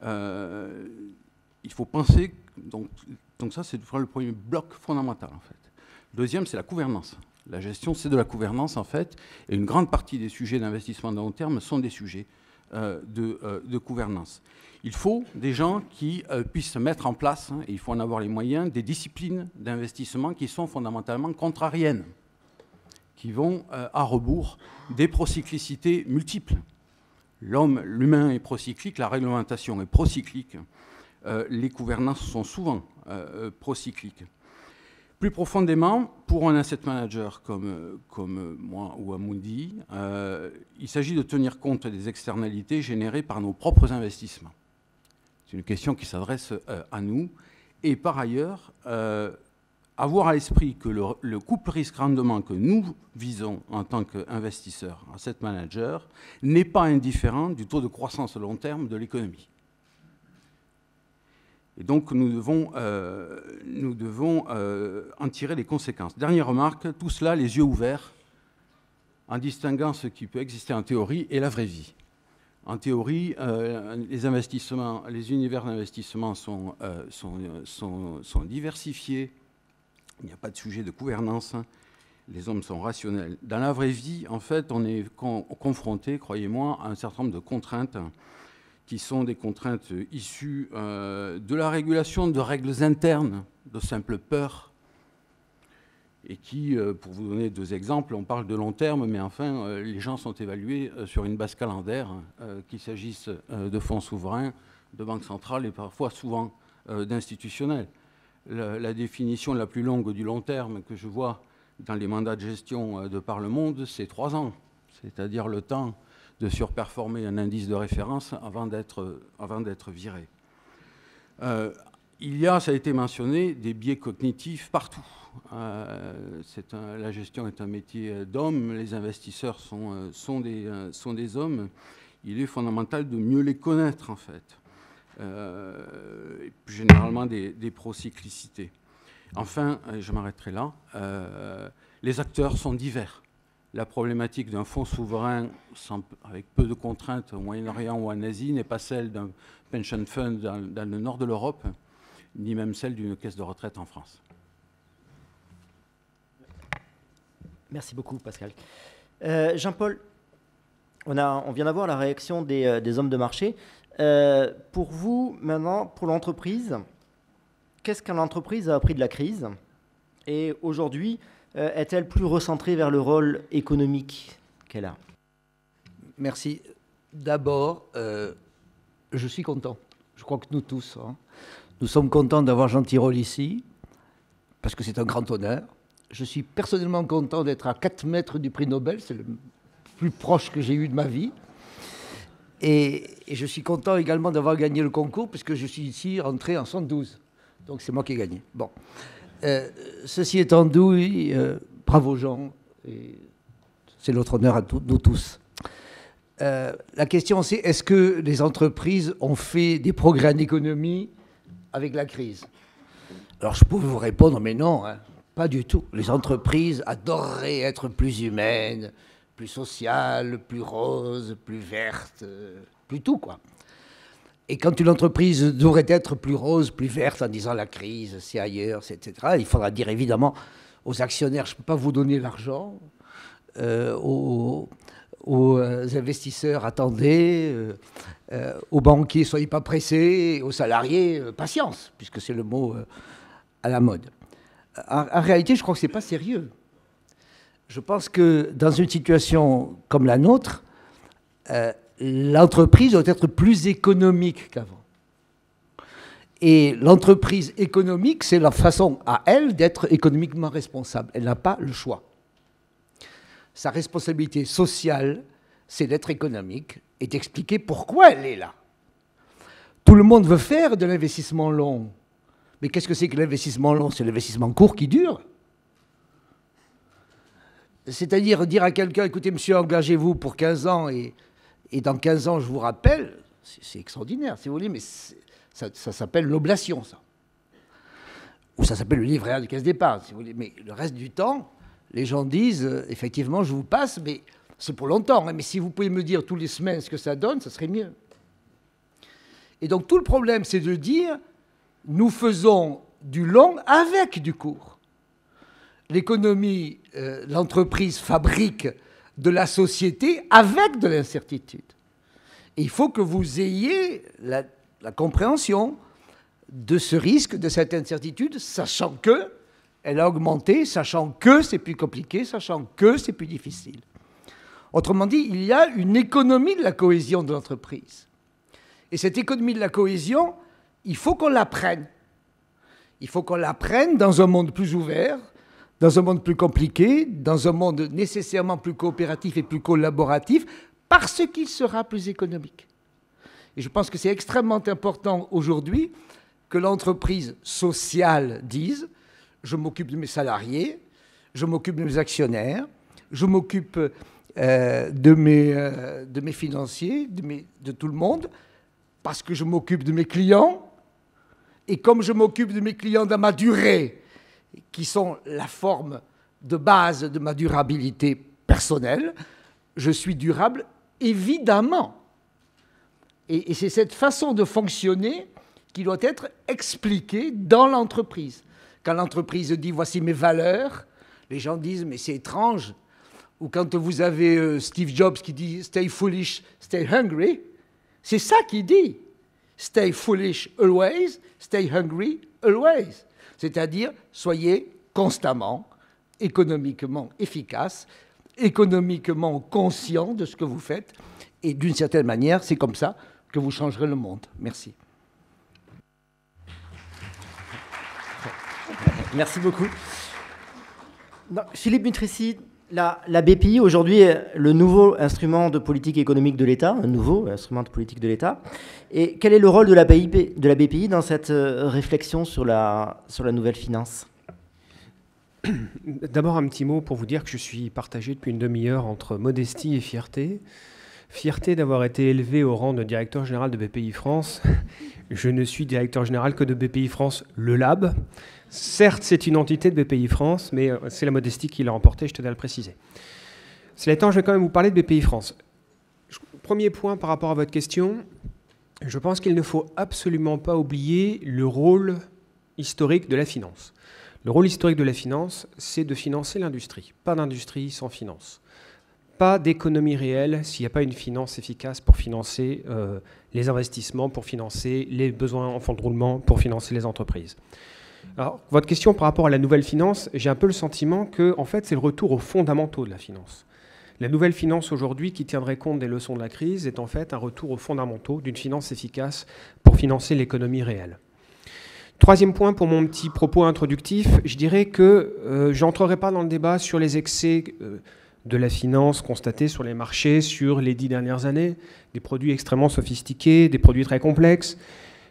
Il faut penser, donc ça c'est le premier bloc fondamental en fait. Deuxième, c'est la gouvernance. La gestion, c'est de la gouvernance, en fait, et une grande partie des sujets d'investissement de long terme sont des sujets de gouvernance. Il faut des gens qui puissent mettre en place, hein, et il faut en avoir les moyens, des disciplines d'investissement qui sont fondamentalement contrariennes, qui vont à rebours des procyclicités multiples. L'humain est procyclique, la réglementation est procyclique, les gouvernances sont souvent procycliques. Plus profondément, pour un asset manager comme moi ou Amundi, il s'agit de tenir compte des externalités générées par nos propres investissements. C'est une question qui s'adresse à nous. Et par ailleurs, avoir à l'esprit que le couple risque-rendement que nous visons en tant qu'investisseurs, asset manager, n'est pas indifférent du taux de croissance à long terme de l'économie. Et donc nous devons en tirer les conséquences. Dernière remarque, tout cela les yeux ouverts, en distinguant ce qui peut exister en théorie et la vraie vie. En théorie, les univers d'investissement sont diversifiés. Il n'y a pas de sujet de gouvernance. Les hommes sont rationnels. Dans la vraie vie, en fait, on est confronté, croyez-moi, à un certain nombre de contraintes qui sont des contraintes issues de la régulation de règles internes, de simples peurs, et qui, pour vous donner 2 exemples, on parle de long terme, mais enfin, les gens sont évalués sur une base calendaire, qu'il s'agisse de fonds souverains, de banques centrales et parfois souvent d'institutionnels. La définition la plus longue du long terme que je vois dans les mandats de gestion de par le monde, c'est 3 ans, c'est-à-dire le temps de surperformer un indice de référence avant d'être viré. Il y a, ça a été mentionné, des biais cognitifs partout. La gestion est un métier d'hommes, les investisseurs sont des hommes. Il est fondamental de mieux les connaître, en fait. Et plus généralement des procyclicités. Enfin, je m'arrêterai là, les acteurs sont divers. La problématique d'un fonds souverain avec peu de contraintes au Moyen-Orient ou en Asie n'est pas celle d'un pension fund dans le nord de l'Europe, ni même celle d'une caisse de retraite en France. Merci beaucoup, Pascal. Jean-Paul, on vient d'avoir la réaction des hommes de marché. Pour vous, maintenant, pour l'entreprise, qu'est-ce qu'une entreprise a appris de la crise? Et aujourd'hui, est-elle plus recentrée vers le rôle économique qu'elle a? Merci. D'abord, je suis content. Je crois que nous tous, nous sommes contents d'avoir Jean Tirole ici, parce que c'est un grand honneur. Je suis personnellement content d'être à 4 mètres du prix Nobel, c'est le plus proche que j'ai eu de ma vie. Et je suis content également d'avoir gagné le concours, puisque je suis ici rentré en 72. Donc c'est moi qui ai gagné. Bon. Ceci étant dit, bravo Jean, et c'est notre honneur à nous tous. La question c'est, est-ce que les entreprises ont fait des progrès en économie avec la crise? Alors je peux vous répondre, mais non, pas du tout. Les entreprises adoreraient être plus humaines, plus sociales, plus roses, plus vertes, plus tout, quoi. Et quand une entreprise devrait être plus rose, plus verte, en disant la crise, c'est ailleurs, etc., il faudra dire évidemment aux actionnaires, je ne peux pas vous donner l'argent, aux investisseurs, attendez, aux banquiers, soyez pas pressés, aux salariés, patience, puisque c'est le mot à la mode. En réalité, je crois que ce n'est pas sérieux. Je pense que dans une situation comme la nôtre, l'entreprise doit être plus économique qu'avant. Et l'entreprise économique, c'est la façon à elle d'être économiquement responsable. Elle n'a pas le choix. Sa responsabilité sociale, c'est d'être économique et d'expliquer pourquoi elle est là. Tout le monde veut faire de l'investissement long. Mais qu'est-ce que c'est que l'investissement long? C'est l'investissement court qui dure. C'est-à-dire dire à quelqu'un, écoutez monsieur, engagez-vous pour 15 ans et dans 15 ans, je vous rappelle, c'est extraordinaire, si vous voulez, mais ça s'appelle l'oblation, ça. Ou ça s'appelle le livret A de caisse d'épargne, si vous voulez. Mais le reste du temps, les gens disent, effectivement, je vous passe, mais c'est pour longtemps. Mais si vous pouvez me dire tous les semaines ce que ça donne, ça serait mieux. Et donc, tout le problème, c'est de dire, nous faisons du long avec du court. L'économie, l'entreprise fabrique de la société avec de l'incertitude. Et il faut que vous ayez la compréhension de ce risque, de cette incertitude, sachant qu'elle a augmenté, sachant que c'est plus compliqué, sachant que c'est plus difficile. Autrement dit, il y a une économie de la cohésion de l'entreprise. Et cette économie de la cohésion, il faut qu'on l'apprenne. Il faut qu'on l'apprenne dans un monde plus ouvert, dans un monde plus compliqué, dans un monde nécessairement plus coopératif et plus collaboratif, parce qu'il sera plus économique. Et je pense que c'est extrêmement important aujourd'hui que l'entreprise sociale dise « je m'occupe de mes salariés, je m'occupe de mes actionnaires, je m'occupe de mes financiers, de tout le monde, parce que je m'occupe de mes clients. Et comme je m'occupe de mes clients dans ma durée, qui sont la forme de base de ma durabilité personnelle, je suis durable, évidemment. Et c'est cette façon de fonctionner qui doit être expliquée dans l'entreprise. Quand l'entreprise dit « voici mes valeurs », les gens disent « mais c'est étrange ». Ou quand vous avez Steve Jobs qui dit « stay foolish, stay hungry », c'est ça qu'il dit. « Stay foolish always, stay hungry always ». C'est-à-dire, soyez constamment économiquement efficace, économiquement conscient de ce que vous faites. Et d'une certaine manière, c'est comme ça que vous changerez le monde. Merci. Merci beaucoup. Non, Philippe Mutrissi, la BPI, aujourd'hui, est le nouveau instrument de politique économique de l'État, un nouveau instrument de politique de l'État. Et quel est le rôle de la BPI dans cette réflexion sur la nouvelle finance ? D'abord, un petit mot pour vous dire que je suis partagé depuis une demi-heure entre modestie et fierté. Fierté d'avoir été élevé au rang de directeur général de BPI France. Je ne suis directeur général que de BPI France Le Lab. Certes, c'est une entité de BPI France, mais c'est la modestie qui l'a emporté, je tenais à le préciser. Cela étant, je vais quand même vous parler de BPI France. Premier point par rapport à votre question, je pense qu'il ne faut absolument pas oublier le rôle historique de la finance. Le rôle historique de la finance, c'est de financer l'industrie. Pas d'industrie sans finance. Pas d'économie réelle s'il n'y a pas une finance efficace pour financer les investissements, pour financer les besoins en fonds de roulement, pour financer les entreprises. Alors, votre question par rapport à la nouvelle finance, j'ai un peu le sentiment que, en fait, c'est le retour aux fondamentaux de la finance. La nouvelle finance aujourd'hui, qui tiendrait compte des leçons de la crise, est en fait un retour aux fondamentaux d'une finance efficace pour financer l'économie réelle. Troisième point pour mon petit propos introductif, je dirais que je n'entrerai pas dans le débat sur les excès de la finance constatés sur les marchés sur les 10 dernières années, des produits extrêmement sophistiqués, des produits très complexes.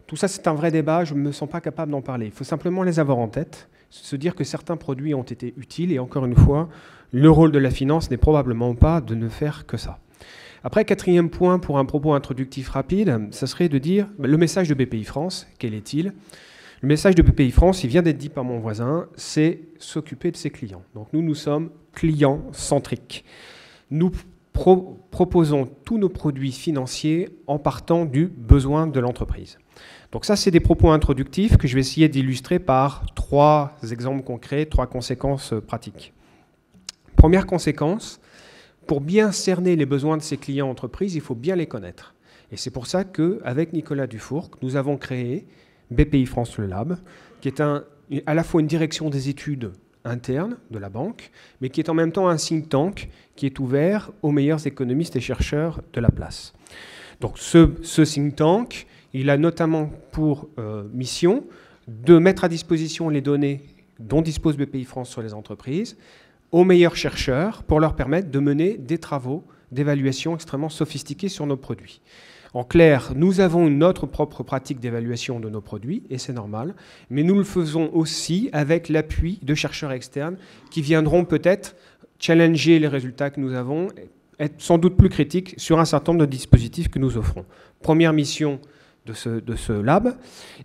Tout ça, c'est un vrai débat, je ne me sens pas capable d'en parler. Il faut simplement les avoir en tête, se dire que certains produits ont été utiles, et encore une fois, le rôle de la finance n'est probablement pas de ne faire que ça. Après, quatrième point pour un propos introductif rapide, ça serait de dire le message de BPI France, quel est-il ? Le message de BPI France, il vient d'être dit par mon voisin, c'est s'occuper de ses clients. Donc nous sommes client-centriques. Nous proposons tous nos produits financiers en partant du besoin de l'entreprise. Donc ça, c'est des propos introductifs que je vais essayer d'illustrer par 3 exemples concrets, 3 conséquences pratiques. Première conséquence, pour bien cerner les besoins de ses clients entreprises, il faut bien les connaître. Et c'est pour ça qu'avec Nicolas Dufourcq, nous avons créé BPI France Le Lab, qui est à la fois une direction des études internes de la banque, mais qui est en même temps un think tank qui est ouvert aux meilleurs économistes et chercheurs de la place. Donc ce think tank, il a notamment pour mission de mettre à disposition les données dont dispose BPI France sur les entreprises aux meilleurs chercheurs pour leur permettre de mener des travaux d'évaluation extrêmement sophistiqués sur nos produits. En clair, nous avons notre propre pratique d'évaluation de nos produits, et c'est normal, mais nous le faisons aussi avec l'appui de chercheurs externes qui viendront peut-être challenger les résultats que nous avons, être sans doute plus critiques sur un certain nombre de dispositifs que nous offrons. Première mission de ce lab.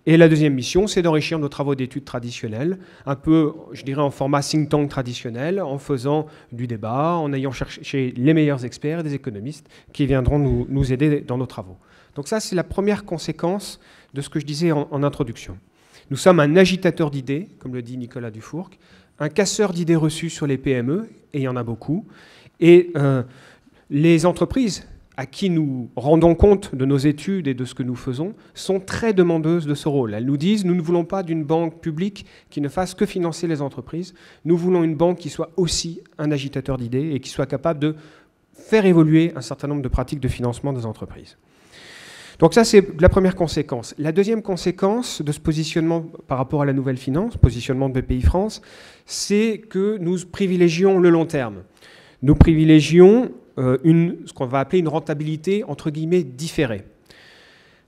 Et la deuxième mission, c'est d'enrichir nos travaux d'études traditionnels, un peu, je dirais, en format think tank traditionnel, en faisant du débat, en ayant cherché les meilleurs experts et des économistes qui viendront nous aider dans nos travaux. Donc ça, c'est la première conséquence de ce que je disais en introduction. Nous sommes un agitateur d'idées, comme le dit Nicolas Dufourcq, un casseur d'idées reçues sur les PME, et il y en a beaucoup, et les entreprises à qui nous rendons compte de nos études et de ce que nous faisons, sont très demandeuses de ce rôle. Elles nous disent, nous ne voulons pas d'une banque publique qui ne fasse que financer les entreprises, nous voulons une banque qui soit aussi un agitateur d'idées et qui soit capable de faire évoluer un certain nombre de pratiques de financement des entreprises. Donc ça, c'est la première conséquence. La deuxième conséquence de ce positionnement par rapport à la nouvelle finance, positionnement de BPI France, c'est que nous privilégions le long terme. Nous privilégions ce qu'on va appeler une rentabilité, entre guillemets, différée.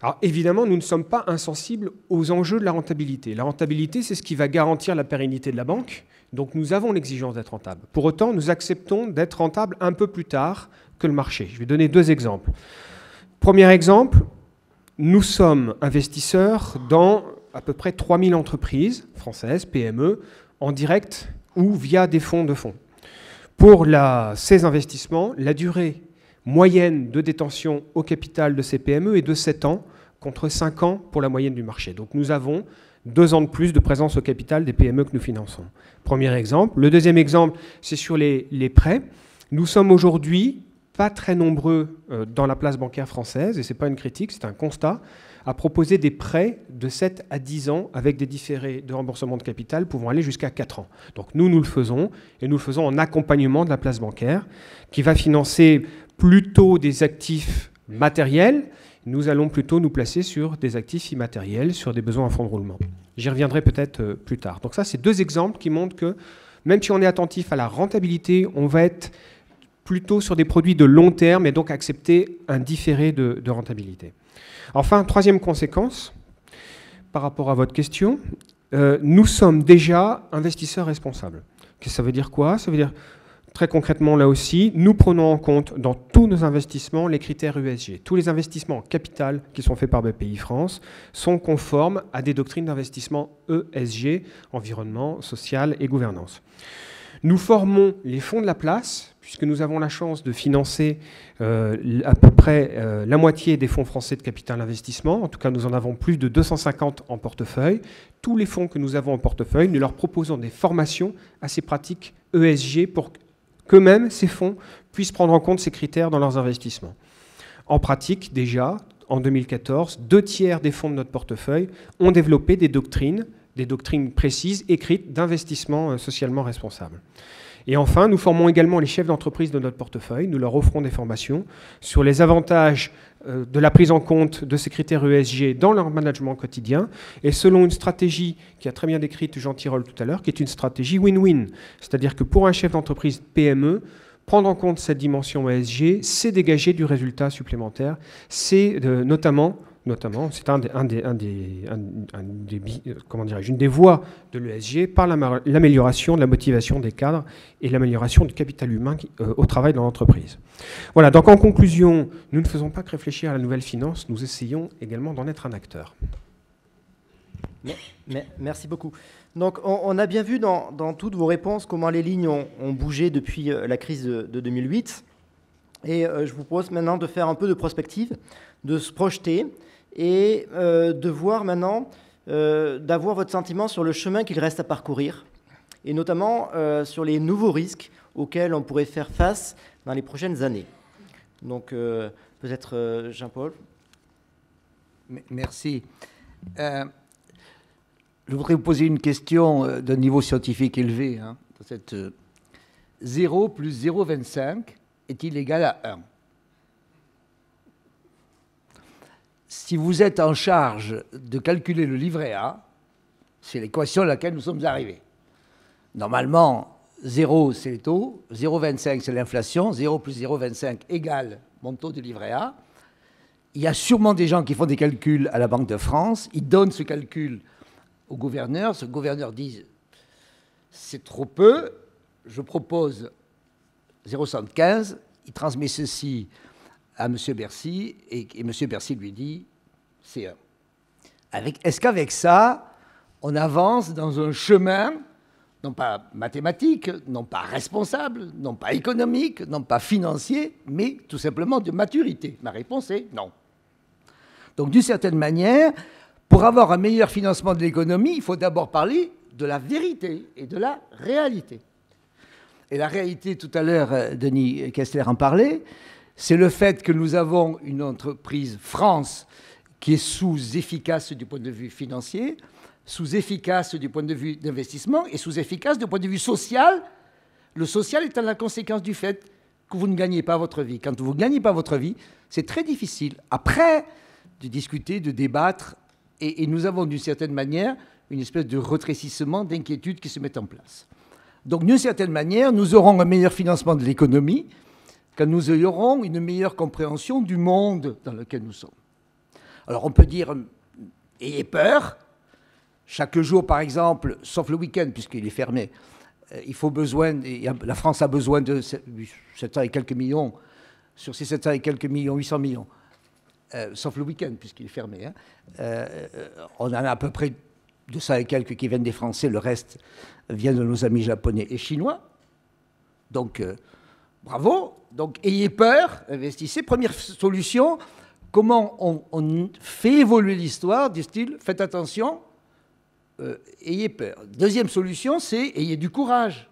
Alors évidemment, nous ne sommes pas insensibles aux enjeux de la rentabilité. La rentabilité, c'est ce qui va garantir la pérennité de la banque. Donc nous avons l'exigence d'être rentable. Pour autant, nous acceptons d'être rentable un peu plus tard que le marché. Je vais donner 2 exemples. Premier exemple, nous sommes investisseurs dans à peu près 3000 entreprises françaises, PME, en direct ou via des fonds de fonds. Pour ces investissements, la durée moyenne de détention au capital de ces PME est de 7 ans, contre 5 ans pour la moyenne du marché. Donc nous avons 2 ans de plus de présence au capital des PME que nous finançons. Premier exemple. Le deuxième exemple, c'est sur les prêts. Nous sommes aujourd'hui pas très nombreux dans la place bancaire française, et ce n'est pas une critique, c'est un constat, à proposer des prêts de 7 à 10 ans avec des différés de remboursement de capital pouvant aller jusqu'à 4 ans. Donc nous le faisons, et nous le faisons en accompagnement de la place bancaire, qui va financer plutôt des actifs matériels. Nous allons plutôt nous placer sur des actifs immatériels, sur des besoins à fonds de roulement. J'y reviendrai peut-être plus tard. Donc ça, c'est 2 exemples qui montrent que même si on est attentif à la rentabilité, on va être plutôt sur des produits de long terme et donc accepter un différé de rentabilité. Enfin, 3e conséquence, par rapport à votre question, nous sommes déjà investisseurs responsables. Ça veut dire quoi? Ça veut dire, très concrètement, là aussi, nous prenons en compte dans tous nos investissements les critères ESG. Tous les investissements en capital qui sont faits par BPI France sont conformes à des doctrines d'investissement ESG, environnement, social et gouvernance. Nous formons les fonds de la place, puisque nous avons la chance de financer à peu près la moitié des fonds français de capital investissement. En tout cas, nous en avons plus de 250 en portefeuille. Tous les fonds que nous avons en portefeuille, nous leur proposons des formations à ces pratiques ESG pour qu'eux-mêmes, ces fonds, puissent prendre en compte ces critères dans leurs investissements. En pratique, déjà, en 2014, 2/3 des fonds de notre portefeuille ont développé des doctrines précises, écrites, d'investissement socialement responsable. Et enfin, nous formons également les chefs d'entreprise de notre portefeuille. Nous leur offrons des formations sur les avantages de la prise en compte de ces critères ESG dans leur management quotidien, et selon une stratégie qui a très bien décrite Jean Tirole tout à l'heure, qui est une stratégie win-win. C'est-à-dire que pour un chef d'entreprise PME, prendre en compte cette dimension ESG, c'est dégager du résultat supplémentaire. C'est notamment, c'est une des voies de l'ESG par l'amélioration de la motivation des cadres et l'amélioration du capital humain au travail dans l'entreprise. Voilà, donc en conclusion, nous ne faisons pas que réfléchir à la nouvelle finance, nous essayons également d'en être un acteur. Merci beaucoup. Donc on a bien vu dans toutes vos réponses comment les lignes ont bougé depuis la crise de 2008. Et je vous propose maintenant de faire un peu de prospective, de se projeter, et de voir maintenant, d'avoir votre sentiment sur le chemin qu'il reste à parcourir, et notamment sur les nouveaux risques auxquels on pourrait faire face dans les prochaines années. Donc peut-être Jean-Paul. Merci. Je voudrais vous poser une question d'un niveau scientifique élevé. Hein, dans cette 0 plus 0,25 est-il égal à 1? Si vous êtes en charge de calculer le livret A, c'est l'équation à laquelle nous sommes arrivés. Normalement, 0, c'est les taux, 0,25, c'est l'inflation, 0 plus 0,25 égale mon taux de livret A. Il y a sûrement des gens qui font des calculs à la Banque de France, ils donnent ce calcul au gouverneur, ce gouverneur dit « c'est trop peu, je propose 0,75 », il transmet ceci à M. Bercy, et M. Bercy lui dit « c'est 1 ». Est-ce qu'avec ça, on avance dans un chemin, non pas mathématique, non pas responsable, non pas économique, non pas financier, mais tout simplement de maturité? Ma réponse est non. Donc d'une certaine manière, pour avoir un meilleur financement de l'économie, il faut d'abord parler de la vérité et de la réalité. Et la réalité, tout à l'heure, Denis Kessler en parlait, c'est le fait que nous avons une entreprise France qui est sous-efficace du point de vue financier, sous-efficace du point de vue d'investissement et sous-efficace du point de vue social. Le social étant la conséquence du fait que vous ne gagnez pas votre vie. Quand vous ne gagnez pas votre vie, c'est très difficile, après, de discuter, de débattre. Et nous avons, d'une certaine manière, une espèce de rétrécissement, d'inquiétude qui se met en place. Donc, d'une certaine manière, nous aurons un meilleur financement de l'économie quand nous aurons une meilleure compréhension du monde dans lequel nous sommes. Alors on peut dire, ayez peur. Chaque jour, par exemple, sauf le week-end, puisqu'il est fermé, la France a besoin de 700 et quelques millions, sur ces 700 et quelques millions, 800 millions, sauf le week-end, puisqu'il est fermé. On en a à peu près 200 et quelques qui viennent des Français, le reste vient de nos amis japonais et chinois. Donc, bravo. Donc, ayez peur, investissez. Première solution, comment on fait évoluer l'histoire, disent-ils, faites attention, ayez peur. Deuxième solution, c'est ayez du courage.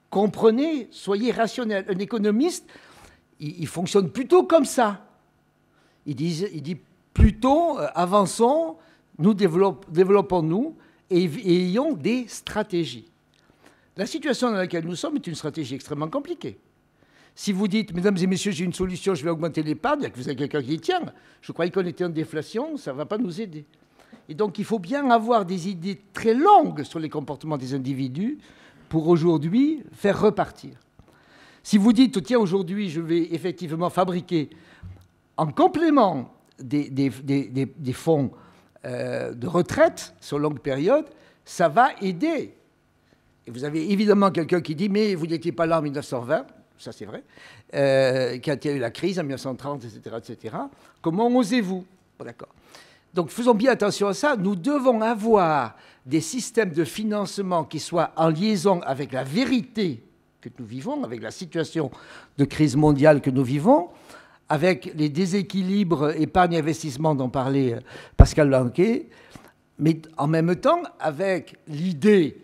Comprenez, soyez rationnel. Un économiste, il fonctionne plutôt comme ça. Il dit plutôt, avançons, nous développons-nous et ayons des stratégies. La situation dans laquelle nous sommes est une stratégie extrêmement compliquée. Si vous dites, mesdames et messieurs, j'ai une solution, je vais augmenter l'épargne, et que vous avez quelqu'un qui dit, tiens, je croyais qu'on était en déflation, ça ne va pas nous aider. Et donc, il faut bien avoir des idées très longues sur les comportements des individus pour aujourd'hui faire repartir. Si vous dites, tiens, aujourd'hui, je vais effectivement fabriquer en complément des fonds de retraite sur longue période, ça va aider. Et vous avez évidemment quelqu'un qui dit, mais vous n'étiez pas là en 1920, ça c'est vrai, quand il y a eu la crise en 1930, etc., etc. Comment osez-vous? Bon, d'accord. Donc faisons bien attention à ça. Nous devons avoir des systèmes de financement qui soient en liaison avec la vérité que nous vivons, avec la situation de crise mondiale que nous vivons, avec les déséquilibres épargne-investissement dont parlait Pascal Blanquet, mais en même temps avec l'idée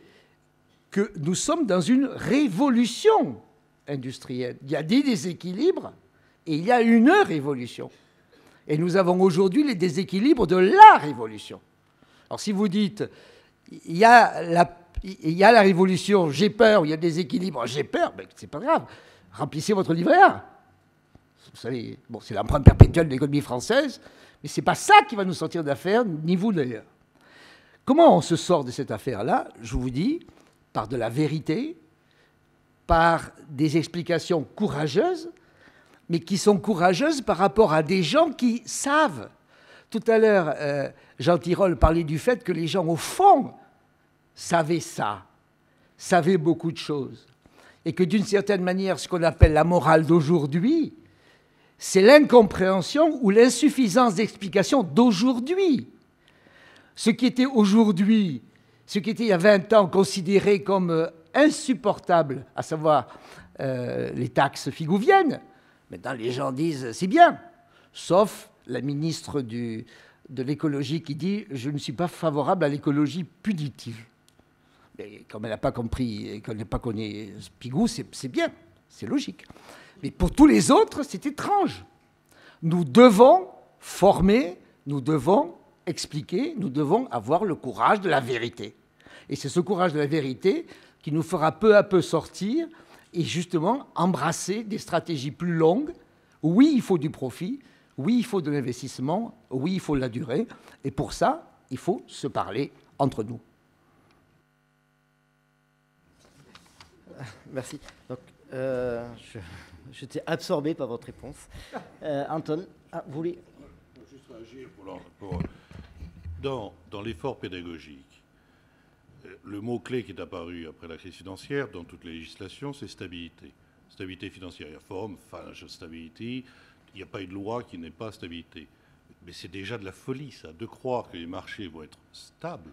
que nous sommes dans une révolution industrielle. Il y a des déséquilibres et il y a une révolution. Et nous avons aujourd'hui les déséquilibres de la révolution. Alors si vous dites, il y a la révolution, j'ai peur, il y a des déséquilibres, j'ai peur, ben, c'est pas grave. Remplissez votre livret A. Vous savez, bon, c'est l'empreinte perpétuelle de l'économie française, mais ce n'est pas ça qui va nous sortir d'affaire, ni vous d'ailleurs. Comment on se sort de cette affaire-là? Je vous dis, par de la vérité, par des explications courageuses, mais qui sont courageuses par rapport à des gens qui savent. Tout à l'heure, Jean Tirole parlait du fait que les gens, au fond, savaient ça, savaient beaucoup de choses. Et que d'une certaine manière, ce qu'on appelle la morale d'aujourd'hui, c'est l'incompréhension ou l'insuffisance d'explication d'aujourd'hui. Ce qui était aujourd'hui, ce qui était il y a 20 ans considéré comme insupportable, à savoir les taxes figouviennes, maintenant les gens disent c'est bien, sauf la ministre de l'écologie qui dit je ne suis pas favorable à l'écologie punitive. Mais comme elle n'a pas compris et qu'elle n'a pas connu Pigou, c'est bien, c'est logique. Mais pour tous les autres, c'est étrange. Nous devons former, nous devons expliquer, nous devons avoir le courage de la vérité. Et c'est ce courage de la vérité qui nous fera peu à peu sortir et justement embrasser des stratégies plus longues. Oui, il faut du profit, oui, il faut de l'investissement, oui, il faut la durée. Et pour ça, il faut se parler entre nous. Merci. Donc, j'étais absorbé par votre réponse. Anton, vous voulez... Juste réagir dans l'effort pédagogique. Le mot-clé qui est apparu après la crise financière dans toutes les législations, c'est stabilité. Stabilité financière. Il y a forme, financial stability. Il n'y a pas eu de loi qui n'ait pas stabilité. Mais c'est déjà de la folie, ça, de croire que les marchés vont être stables,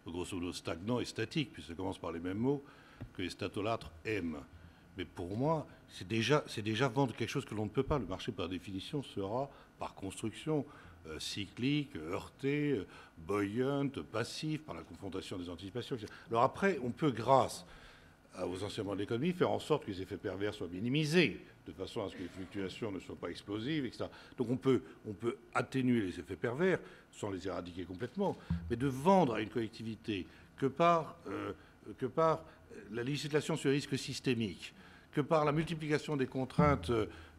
grosso modo stagnants et statiques, puisque ça commence par les mêmes mots que les statolâtres aiment. Mais pour moi, c'est déjà vendre quelque chose que l'on ne peut pas. Le marché, par définition, sera, par construction, cyclique, heurté, buoyant, passif, par la confrontation des anticipations, etc. Alors après, on peut, grâce aux enseignements de l'économie, faire en sorte que les effets pervers soient minimisés, de façon à ce que les fluctuations ne soient pas explosives, etc. Donc on peut atténuer les effets pervers, sans les éradiquer complètement, mais de vendre à une collectivité que par la législation sur les risques systémiques, que par la multiplication des contraintes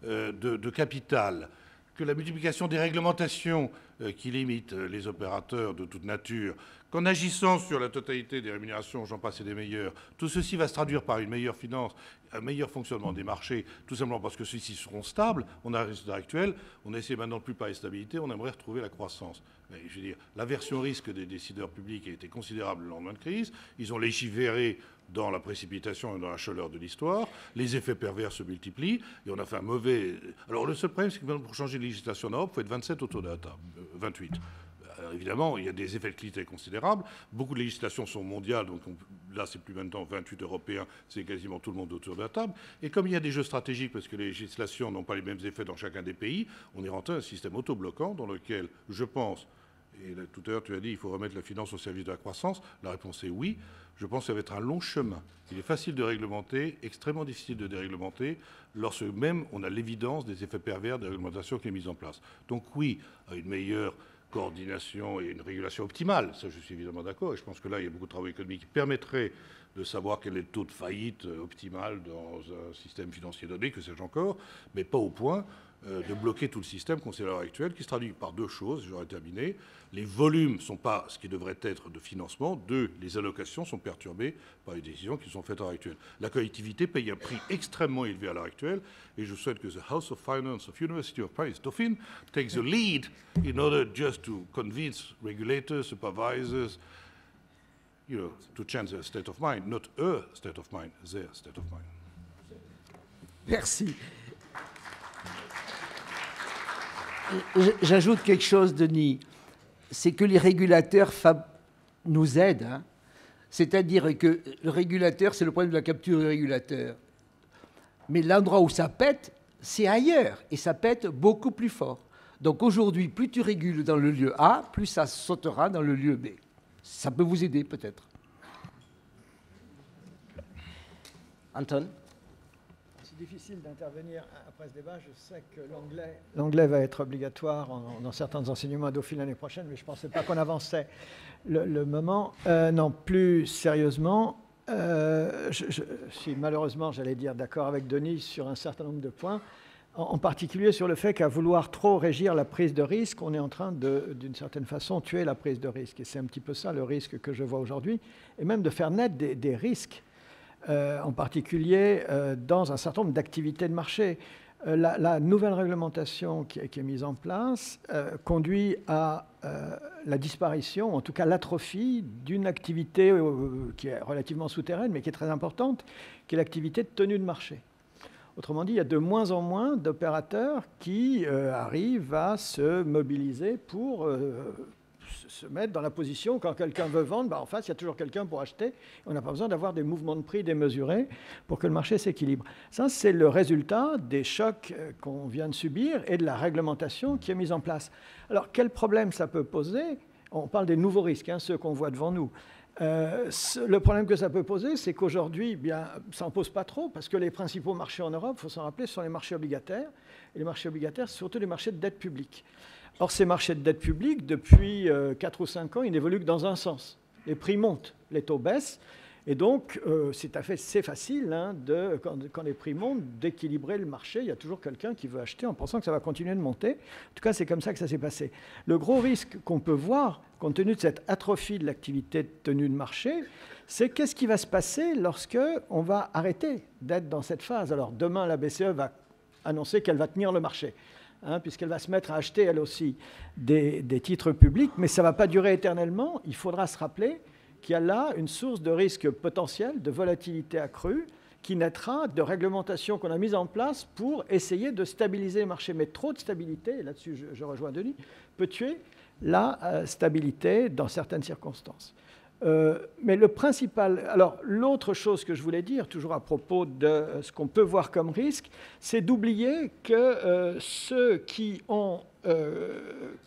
de capital, que la multiplication des réglementations qui limite les opérateurs de toute nature, qu'en agissant sur la totalité des rémunérations, j'en passe et des meilleurs, tout ceci va se traduire par une meilleure finance, un meilleur fonctionnement des marchés, tout simplement parce que ceux-ci seront stables. On a un résultat actuel, on essaie maintenant de plus parler de stabilité, on aimerait retrouver la croissance. Mais je veux dire, l'aversion risque des décideurs publics a été considérable le lendemain de crise. Ils ont légiféré dans la précipitation et dans la chaleur de l'histoire. Les effets pervers se multiplient et on a fait un mauvais... Alors le seul problème, c'est que pour changer de législation en Europe, il faut être 27 autour de la table, 28. Évidemment, il y a des effets de clivage considérables. Beaucoup de législations sont mondiales, donc là, c'est plus maintenant 28 Européens, c'est quasiment tout le monde autour de la table. Et comme il y a des jeux stratégiques, parce que les législations n'ont pas les mêmes effets dans chacun des pays, on est rentré dans un système autobloquant dans lequel, je pense, et là, tout à l'heure tu as dit il faut remettre la finance au service de la croissance, la réponse est oui. Je pense que ça va être un long chemin. Il est facile de réglementer, extrêmement difficile de déréglementer, lorsque même on a l'évidence des effets pervers des réglementations qui est mise en place. Donc oui, à une meilleure coordination et une régulation optimale, ça je suis évidemment d'accord, et je pense que là il y a beaucoup de travaux économiques qui permettraient de savoir quel est le taux de faillite optimal dans un système financier donné, que sais-je encore, mais pas au point de bloquer tout le système qu'on sait à l'heure actuelle, qui se traduit par deux choses, j'aurais terminé. Les volumes ne sont pas ce qui devrait être de financement. Deux, les allocations sont perturbées par les décisions qui sont faites à l'heure actuelle. La collectivité paye un prix extrêmement élevé à l'heure actuelle, et je souhaite que the House of Finance of University of Paris Dauphine takes the lead in order just to convince regulators, supervisors, you know, to change their state of mind, not her state of mind, their state of mind. Merci. J'ajoute quelque chose, Denis. C'est que les régulateurs nous aident. Hein. C'est-à-dire que le régulateur, c'est le problème de la capture du régulateur. Mais l'endroit où ça pète, c'est ailleurs. Et ça pète beaucoup plus fort. Donc aujourd'hui, plus tu régules dans le lieu A, plus ça sautera dans le lieu B. Ça peut vous aider peut-être. Anton ? C'est difficile d'intervenir après ce débat. Je sais que l'anglais va être obligatoire dans certains enseignements à Dauphine l'année prochaine, mais je ne pensais pas qu'on avançait le moment. Non, plus sérieusement, je suis malheureusement, j'allais dire, d'accord avec Denis sur un certain nombre de points, en particulier sur le fait qu'à vouloir trop régir la prise de risque, on est en train d'une certaine façon, tuer la prise de risque. Et c'est un petit peu ça le risque que je vois aujourd'hui, et même de faire naître des risques. En particulier dans un certain nombre d'activités de marché. La nouvelle réglementation qui est mise en place conduit à la disparition, en tout cas l'atrophie, d'une activité qui est relativement souterraine, mais qui est très importante, qui est l'activité de tenue de marché. Autrement dit, il y a de moins en moins d'opérateurs qui arrivent à se mobiliser pour se mettre dans la position, quand quelqu'un veut vendre, en face, il y a toujours quelqu'un pour acheter. On n'a pas besoin d'avoir des mouvements de prix démesurés pour que le marché s'équilibre. Ça, c'est le résultat des chocs qu'on vient de subir et de la réglementation qui est mise en place. Alors, quel problème ça peut poser? On parle des nouveaux risques, ceux qu'on voit devant nous. Le problème que ça peut poser, c'est qu'aujourd'hui, ça n'en pose pas trop, parce que les principaux marchés en Europe, il faut s'en rappeler, sont les marchés obligataires. Et les marchés obligataires, c'est surtout les marchés de dette publique. Or, ces marchés de dette publique, depuis 4 ou 5 ans, ils n'évoluent que dans un sens. Les prix montent, les taux baissent, et donc c'est facile, quand les prix montent, d'équilibrer le marché. Il y a toujours quelqu'un qui veut acheter en pensant que ça va continuer de monter. En tout cas, c'est comme ça que ça s'est passé. Le gros risque qu'on peut voir, compte tenu de cette atrophie de l'activité de tenue de marché, c'est qu'est-ce qui va se passer lorsque on va arrêter d'être dans cette phase. Alors, demain, la BCE va annoncer qu'elle va tenir le marché. Puisqu'elle va se mettre à acheter, elle aussi, des titres publics, mais ça ne va pas durer éternellement. Il faudra se rappeler qu'il y a là une source de risque potentiel, de volatilité accrue, qui naîtra de réglementations qu'on a mises en place pour essayer de stabiliser le marché. Mais trop de stabilité, et là-dessus je rejoins Denis, peut tuer la stabilité dans certaines circonstances. Mais le principal... Alors, l'autre chose que je voulais dire, toujours à propos de ce qu'on peut voir comme risque, c'est d'oublier que ceux qui ont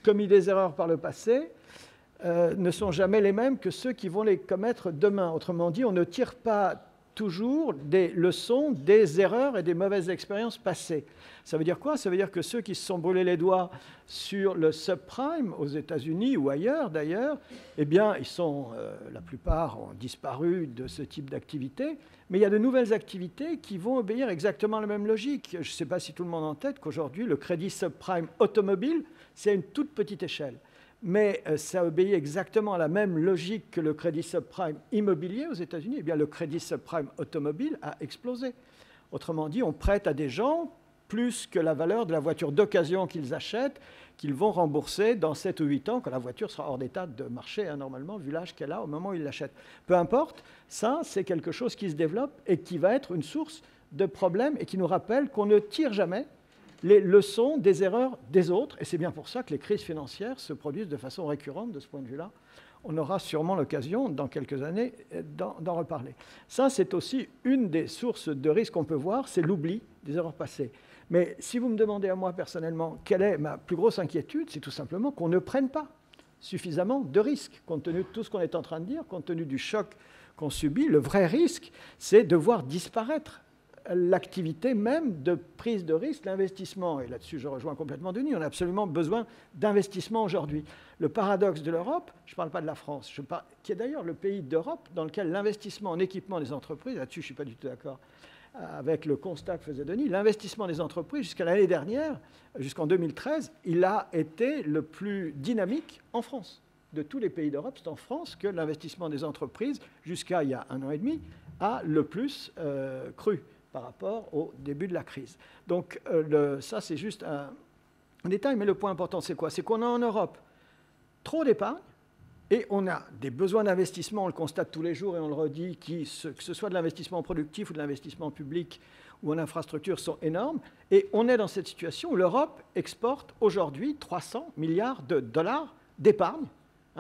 commis des erreurs par le passé ne sont jamais les mêmes que ceux qui vont les commettre demain. Autrement dit, on ne tire pas toujours des leçons, des erreurs et des mauvaises expériences passées. Ça veut dire quoi? Ça veut dire que ceux qui se sont brûlés les doigts sur le subprime aux États-Unis ou ailleurs d'ailleurs, eh bien, la plupart ont disparu de ce type d'activité, mais il y a de nouvelles activités qui vont obéir exactement à la même logique. Je ne sais pas si tout le monde a en tête qu'aujourd'hui, le crédit subprime automobile, c'est à une toute petite échelle. Mais ça obéit exactement à la même logique que le crédit subprime immobilier aux États-Unis. Eh bien, le crédit subprime automobile a explosé. Autrement dit, on prête à des gens plus que la valeur de la voiture d'occasion qu'ils achètent, qu'ils vont rembourser dans 7 ou 8 ans, quand la voiture sera hors d'état de marché, normalement, vu l'âge qu'elle a au moment où ils l'achètent. Peu importe, ça, c'est quelque chose qui se développe et qui va être une source de problèmes et qui nous rappelle qu'on ne tire jamais les leçons des erreurs des autres. Et c'est bien pour ça que les crises financières se produisent de façon récurrente de ce point de vue-là. On aura sûrement l'occasion, dans quelques années, d'en reparler. Ça, c'est aussi une des sources de risque qu'on peut voir, c'est l'oubli des erreurs passées. Mais si vous me demandez à moi personnellement quelle est ma plus grosse inquiétude, c'est tout simplement qu'on ne prenne pas suffisamment de risques, compte tenu de tout ce qu'on est en train de dire, compte tenu du choc qu'on subit. Le vrai risque, c'est de voir disparaître l'activité même de prise de risque, l'investissement. Et là-dessus, je rejoins complètement Denis, on a absolument besoin d'investissement aujourd'hui. Le paradoxe de l'Europe, je ne parle pas de la France, qui est d'ailleurs le pays d'Europe dans lequel l'investissement en équipement des entreprises, là-dessus je ne suis pas du tout d'accord avec le constat que faisait Denis, l'investissement des entreprises jusqu'à l'année dernière, jusqu'en 2013, il a été le plus dynamique en France. De tous les pays d'Europe, c'est en France que l'investissement des entreprises, jusqu'à il y a 1 an et demi, a le plus cru par rapport au début de la crise. Donc ça, c'est juste un détail, mais le point important, c'est quoi? C'est qu'on a en Europe trop d'épargne et on a des besoins d'investissement, on le constate tous les jours et on le redit, que ce soit de l'investissement productif ou de l'investissement public ou en infrastructure, sont énormes. Et on est dans cette situation où l'Europe exporte aujourd'hui 300 milliards de dollars d'épargne,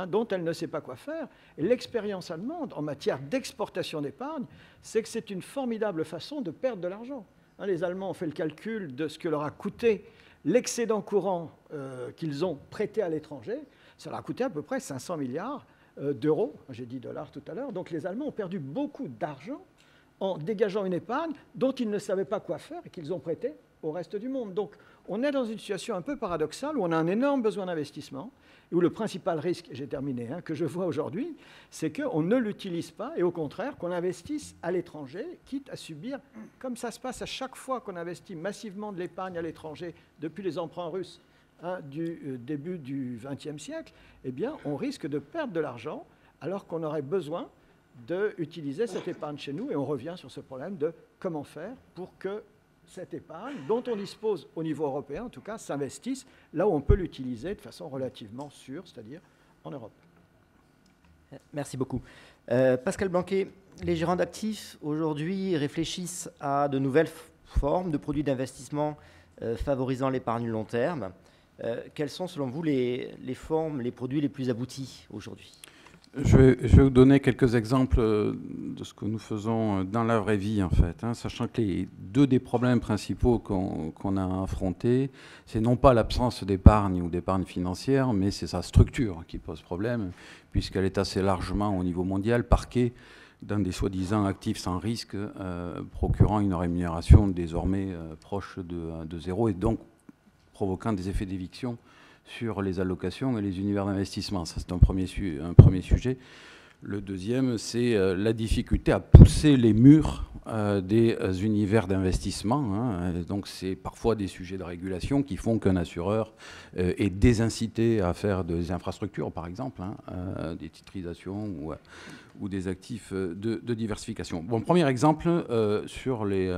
dont elle ne sait pas quoi faire. Et l'expérience allemande en matière d'exportation d'épargne, c'est que c'est une formidable façon de perdre de l'argent. Les Allemands ont fait le calcul de ce que leur a coûté l'excédent courant qu'ils ont prêté à l'étranger. Ça leur a coûté à peu près 500 milliards d'euros. J'ai dit dollars tout à l'heure. Donc les Allemands ont perdu beaucoup d'argent en dégageant une épargne dont ils ne savaient pas quoi faire et qu'ils ont prêté au reste du monde. Donc on est dans une situation un peu paradoxale où on a un énorme besoin d'investissement et où le principal risque, j'ai terminé, que je vois aujourd'hui, c'est qu'on ne l'utilise pas et au contraire qu'on investisse à l'étranger, quitte à subir, comme ça se passe à chaque fois qu'on investit massivement de l'épargne à l'étranger depuis les emprunts russes du début du XXe siècle, eh bien on risque de perdre de l'argent alors qu'on aurait besoin d'utiliser cette épargne chez nous et on revient sur ce problème de comment faire pour que cette épargne, dont on dispose au niveau européen, en tout cas, s'investisse là où on peut l'utiliser de façon relativement sûre, c'est-à-dire en Europe. Merci beaucoup. Pascal Blanquet, les gérants d'actifs, aujourd'hui, réfléchissent à de nouvelles formes de produits d'investissement favorisant l'épargne long terme. Quelles sont, selon vous, les formes, les produits les plus aboutis aujourd'hui ? Je vais vous donner quelques exemples de ce que nous faisons dans la vraie vie, en fait, sachant que les deux des problèmes principaux qu'on a affrontés, c'est non pas l'absence d'épargne ou d'épargne financière, mais c'est sa structure qui pose problème, puisqu'elle est assez largement, au niveau mondial, parquée dans des soi-disant actifs sans risque, procurant une rémunération désormais proche de zéro, et donc provoquant des effets d'éviction sur les allocations et les univers d'investissement. Ça, c'est un premier sujet. Le deuxième, c'est la difficulté à pousser les murs des univers d'investissement. Donc, c'est parfois des sujets de régulation qui font qu'un assureur est désincité à faire des infrastructures, par exemple, des titrisations ou des actifs de diversification. Bon, premier exemple, sur les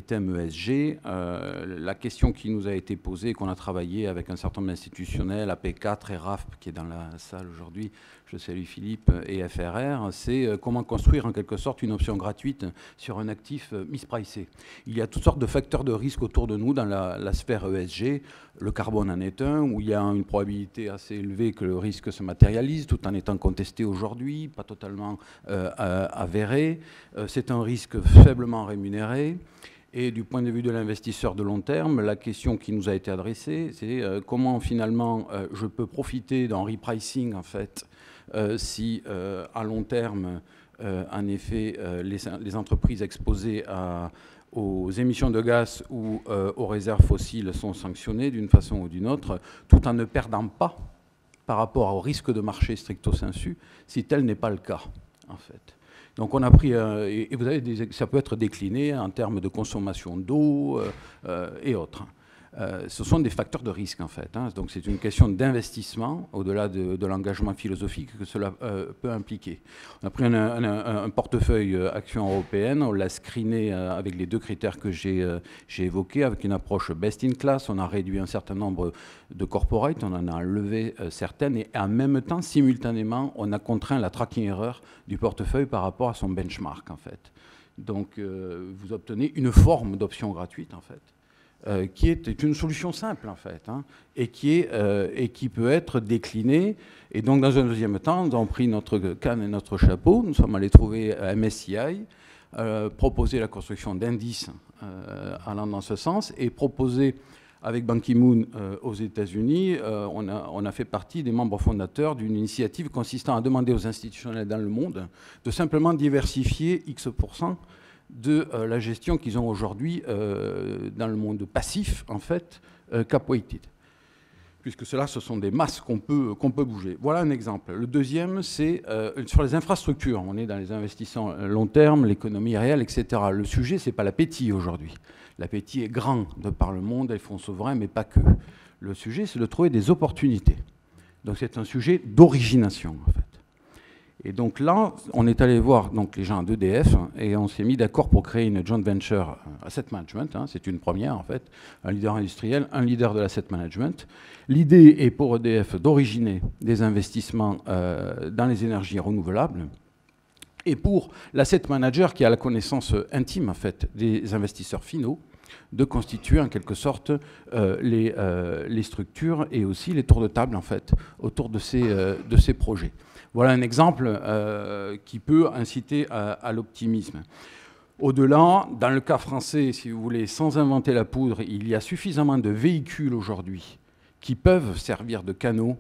thèmes ESG, la question qui nous a été posée, qu'on a travaillé avec un certain nombre d'institutionnels, AP4 et RAFP, qui est dans la salle aujourd'hui, je salue Philippe, et FRR, c'est comment construire en quelque sorte une option gratuite sur un actif mispricé. Il y a toutes sortes de facteurs de risque autour de nous dans la sphère ESG. Le carbone en est un, où il y a une probabilité assez élevée que le risque se matérialise, tout en étant contesté aujourd'hui, pas totalement avéré. C'est un risque faiblement rémunéré. Et du point de vue de l'investisseur de long terme, la question qui nous a été adressée, c'est comment finalement je peux profiter d'un repricing, en fait, si à long terme en effet, les entreprises exposées aux émissions de gaz ou aux réserves fossiles sont sanctionnées d'une façon ou d'une autre, tout en ne perdant pas par rapport au risque de marché stricto sensu, si tel n'est pas le cas, en fait. Donc on a pris, et vous avez ça peut être décliné en termes de consommation d'eau et autres. Ce sont des facteurs de risque, en fait. Hein. Donc c'est une question d'investissement, au-delà de l'engagement philosophique que cela peut impliquer. On a pris un portefeuille action européenne, on l'a screené avec les deux critères que j'ai évoqués, avec une approche best-in-class. On a réduit un certain nombre de corporates, on en a enlevé certaines, et en même temps, simultanément, on a contraint la tracking error du portefeuille par rapport à son benchmark, en fait. Donc vous obtenez une forme d'option gratuite, en fait. Qui est une solution simple, en fait, hein, et qui peut être déclinée. Et donc, dans un deuxième temps, nous avons pris notre canne et notre chapeau. Nous sommes allés trouver MSCI, proposer la construction d'indices allant dans ce sens, et proposer, avec Ban Ki-moon aux États-Unis, on a fait partie des membres fondateurs d'une initiative consistant à demander aux institutionnels dans le monde de simplement diversifier X% de la gestion qu'ils ont aujourd'hui dans le monde passif, en fait, cap-weighted. Puisque cela, ce sont des masses qu'on peut bouger. Voilà un exemple. Le deuxième, c'est sur les infrastructures. On est dans les investissements long terme, l'économie réelle, etc. Le sujet, ce n'est pas l'appétit aujourd'hui. L'appétit est grand de par le monde, les fonds souverains, mais pas que. Le sujet, c'est de trouver des opportunités. Donc c'est un sujet d'origination, en fait. Et donc là, on est allé voir donc, les gens d'EDF et on s'est mis d'accord pour créer une joint venture asset management. Hein, c'est une première, en fait. Un leader industriel, un leader de l'asset management. L'idée est pour EDF d'originer des investissements dans les énergies renouvelables. Et pour l'asset manager qui a la connaissance intime, en fait, des investisseurs finaux, de constituer en quelque sorte les structures et aussi les tours de table, en fait, autour de ces projets. Voilà un exemple qui peut inciter à l'optimisme. Au-delà, dans le cas français, si vous voulez, sans inventer la poudre, il y a suffisamment de véhicules aujourd'hui qui peuvent servir de canaux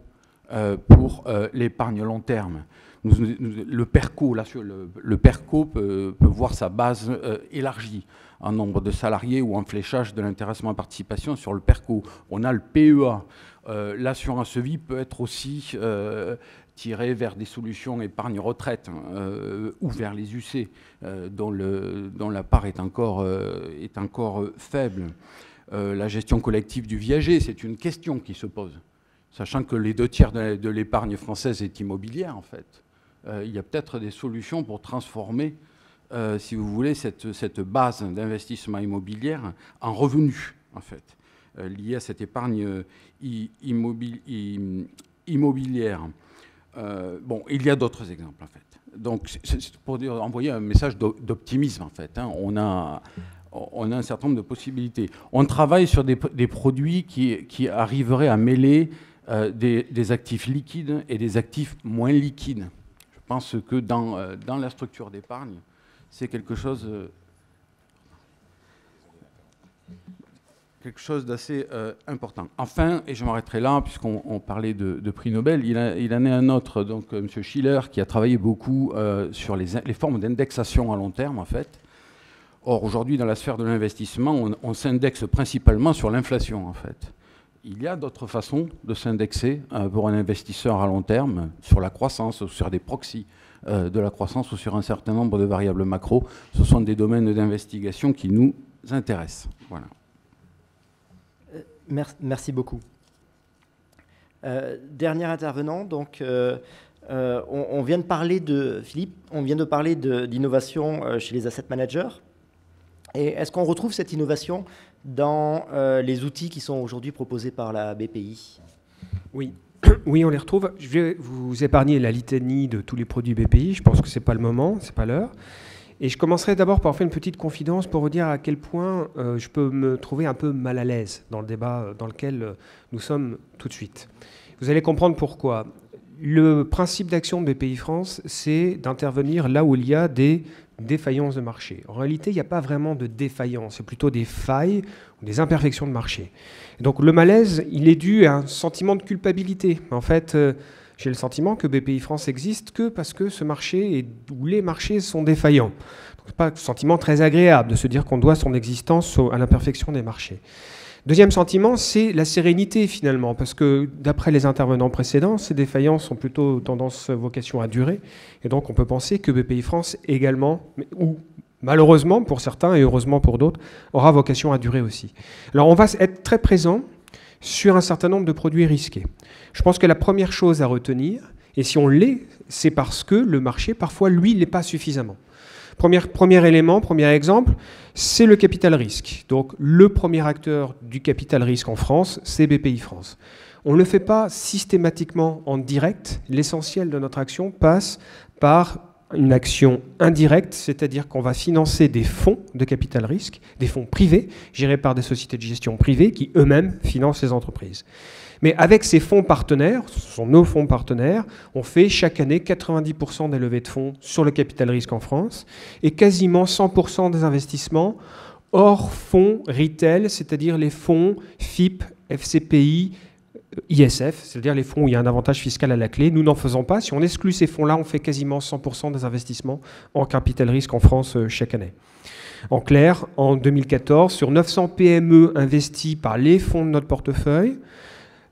pour l'épargne long terme. Le PERCO, là, le PERCO peut voir sa base élargie en nombre de salariés ou en fléchage de l'intéressement à participation sur le PERCO. On a le PEA. L'assurance vie peut être aussi tirée vers des solutions épargne-retraite ou vers les UC, dont la part est encore faible. La gestion collective du viager, c'est une question qui se pose. Sachant que les 2/3 de l'épargne française est immobilière, en fait. Il y a peut-être des solutions pour transformer, si vous voulez, cette base d'investissement immobilière en revenus, en fait, liés à cette épargne immobilière. Bon, il y a d'autres exemples, en fait. Donc, c'est pour envoyer un message d'optimisme, en fait. Hein. On a un certain nombre de possibilités. On travaille sur des produits qui arriveraient à mêler des actifs liquides et des actifs moins liquides. Je pense que dans la structure d'épargne, c'est quelque chose d'assez important. Enfin, et je m'arrêterai là, puisqu'on parlait de prix Nobel, il en est un autre, donc M. Schiller, qui a travaillé beaucoup sur les formes d'indexation à long terme, en fait. Or, aujourd'hui, dans la sphère de l'investissement, on s'indexe principalement sur l'inflation, en fait. Il y a d'autres façons de s'indexer pour un investisseur à long terme, sur la croissance, ou sur des proxys de la croissance, ou sur un certain nombre de variables macro. Ce sont des domaines d'investigation qui nous intéressent. Voilà. Merci beaucoup. Dernier intervenant, donc, on vient de parler de, Philippe, on vient de parler d'innovation chez les asset managers. Et est-ce qu'on retrouve cette innovation dans les outils qui sont aujourd'hui proposés par la BPI? Oui. Oui, on les retrouve. Je vais vous épargner la litanie de tous les produits BPI. Je pense que ce n'est pas le moment, ce n'est pas l'heure. Et je commencerai d'abord par faire une petite confidence pour vous dire à quel point je peux me trouver un peu mal à l'aise dans le débat dans lequel nous sommes tout de suite. Vous allez comprendre pourquoi. Le principe d'action de BPI France, c'est d'intervenir là où il y a des défaillances de marché. En réalité, il n'y a pas vraiment de défaillance, c'est plutôt des failles ou des imperfections de marché. Et donc le malaise, il est dû à un sentiment de culpabilité. En fait, J'ai le sentiment que BPI France existe que parce que ce marché où les marchés sont défaillants. Ce n'est pas un sentiment très agréable de se dire qu'on doit son existence à l'imperfection des marchés. Deuxième sentiment, c'est la sérénité finalement, parce que d'après les intervenants précédents, ces défaillances ont plutôt tendance, vocation à durer, et donc on peut penser que BPI France également, ou malheureusement pour certains et heureusement pour d'autres, aura vocation à durer aussi. Alors on va être très présent sur un certain nombre de produits risqués. Je pense que la première chose à retenir, et si on l'est, c'est parce que le marché, parfois, lui, l'est pas suffisamment. Premier élément, premier exemple, c'est le capital risque. Donc le premier acteur du capital risque en France, c'est BPI France. On ne le fait pas systématiquement en direct. L'essentiel de notre action passe par une action indirecte, c'est-à-dire qu'on va financer des fonds de capital risque, des fonds privés, gérés par des sociétés de gestion privées qui eux-mêmes financent les entreprises. Mais avec ces fonds partenaires, ce sont nos fonds partenaires, on fait chaque année 90% des levées de fonds sur le capital risque en France et quasiment 100% des investissements hors fonds retail, c'est-à-dire les fonds FIP, FCPI, ISF, c'est-à-dire les fonds où il y a un avantage fiscal à la clé. Nous n'en faisons pas. Si on exclut ces fonds-là, on fait quasiment 100% des investissements en capital risque en France chaque année. En clair, en 2014, sur 900 PME investis par les fonds de notre portefeuille,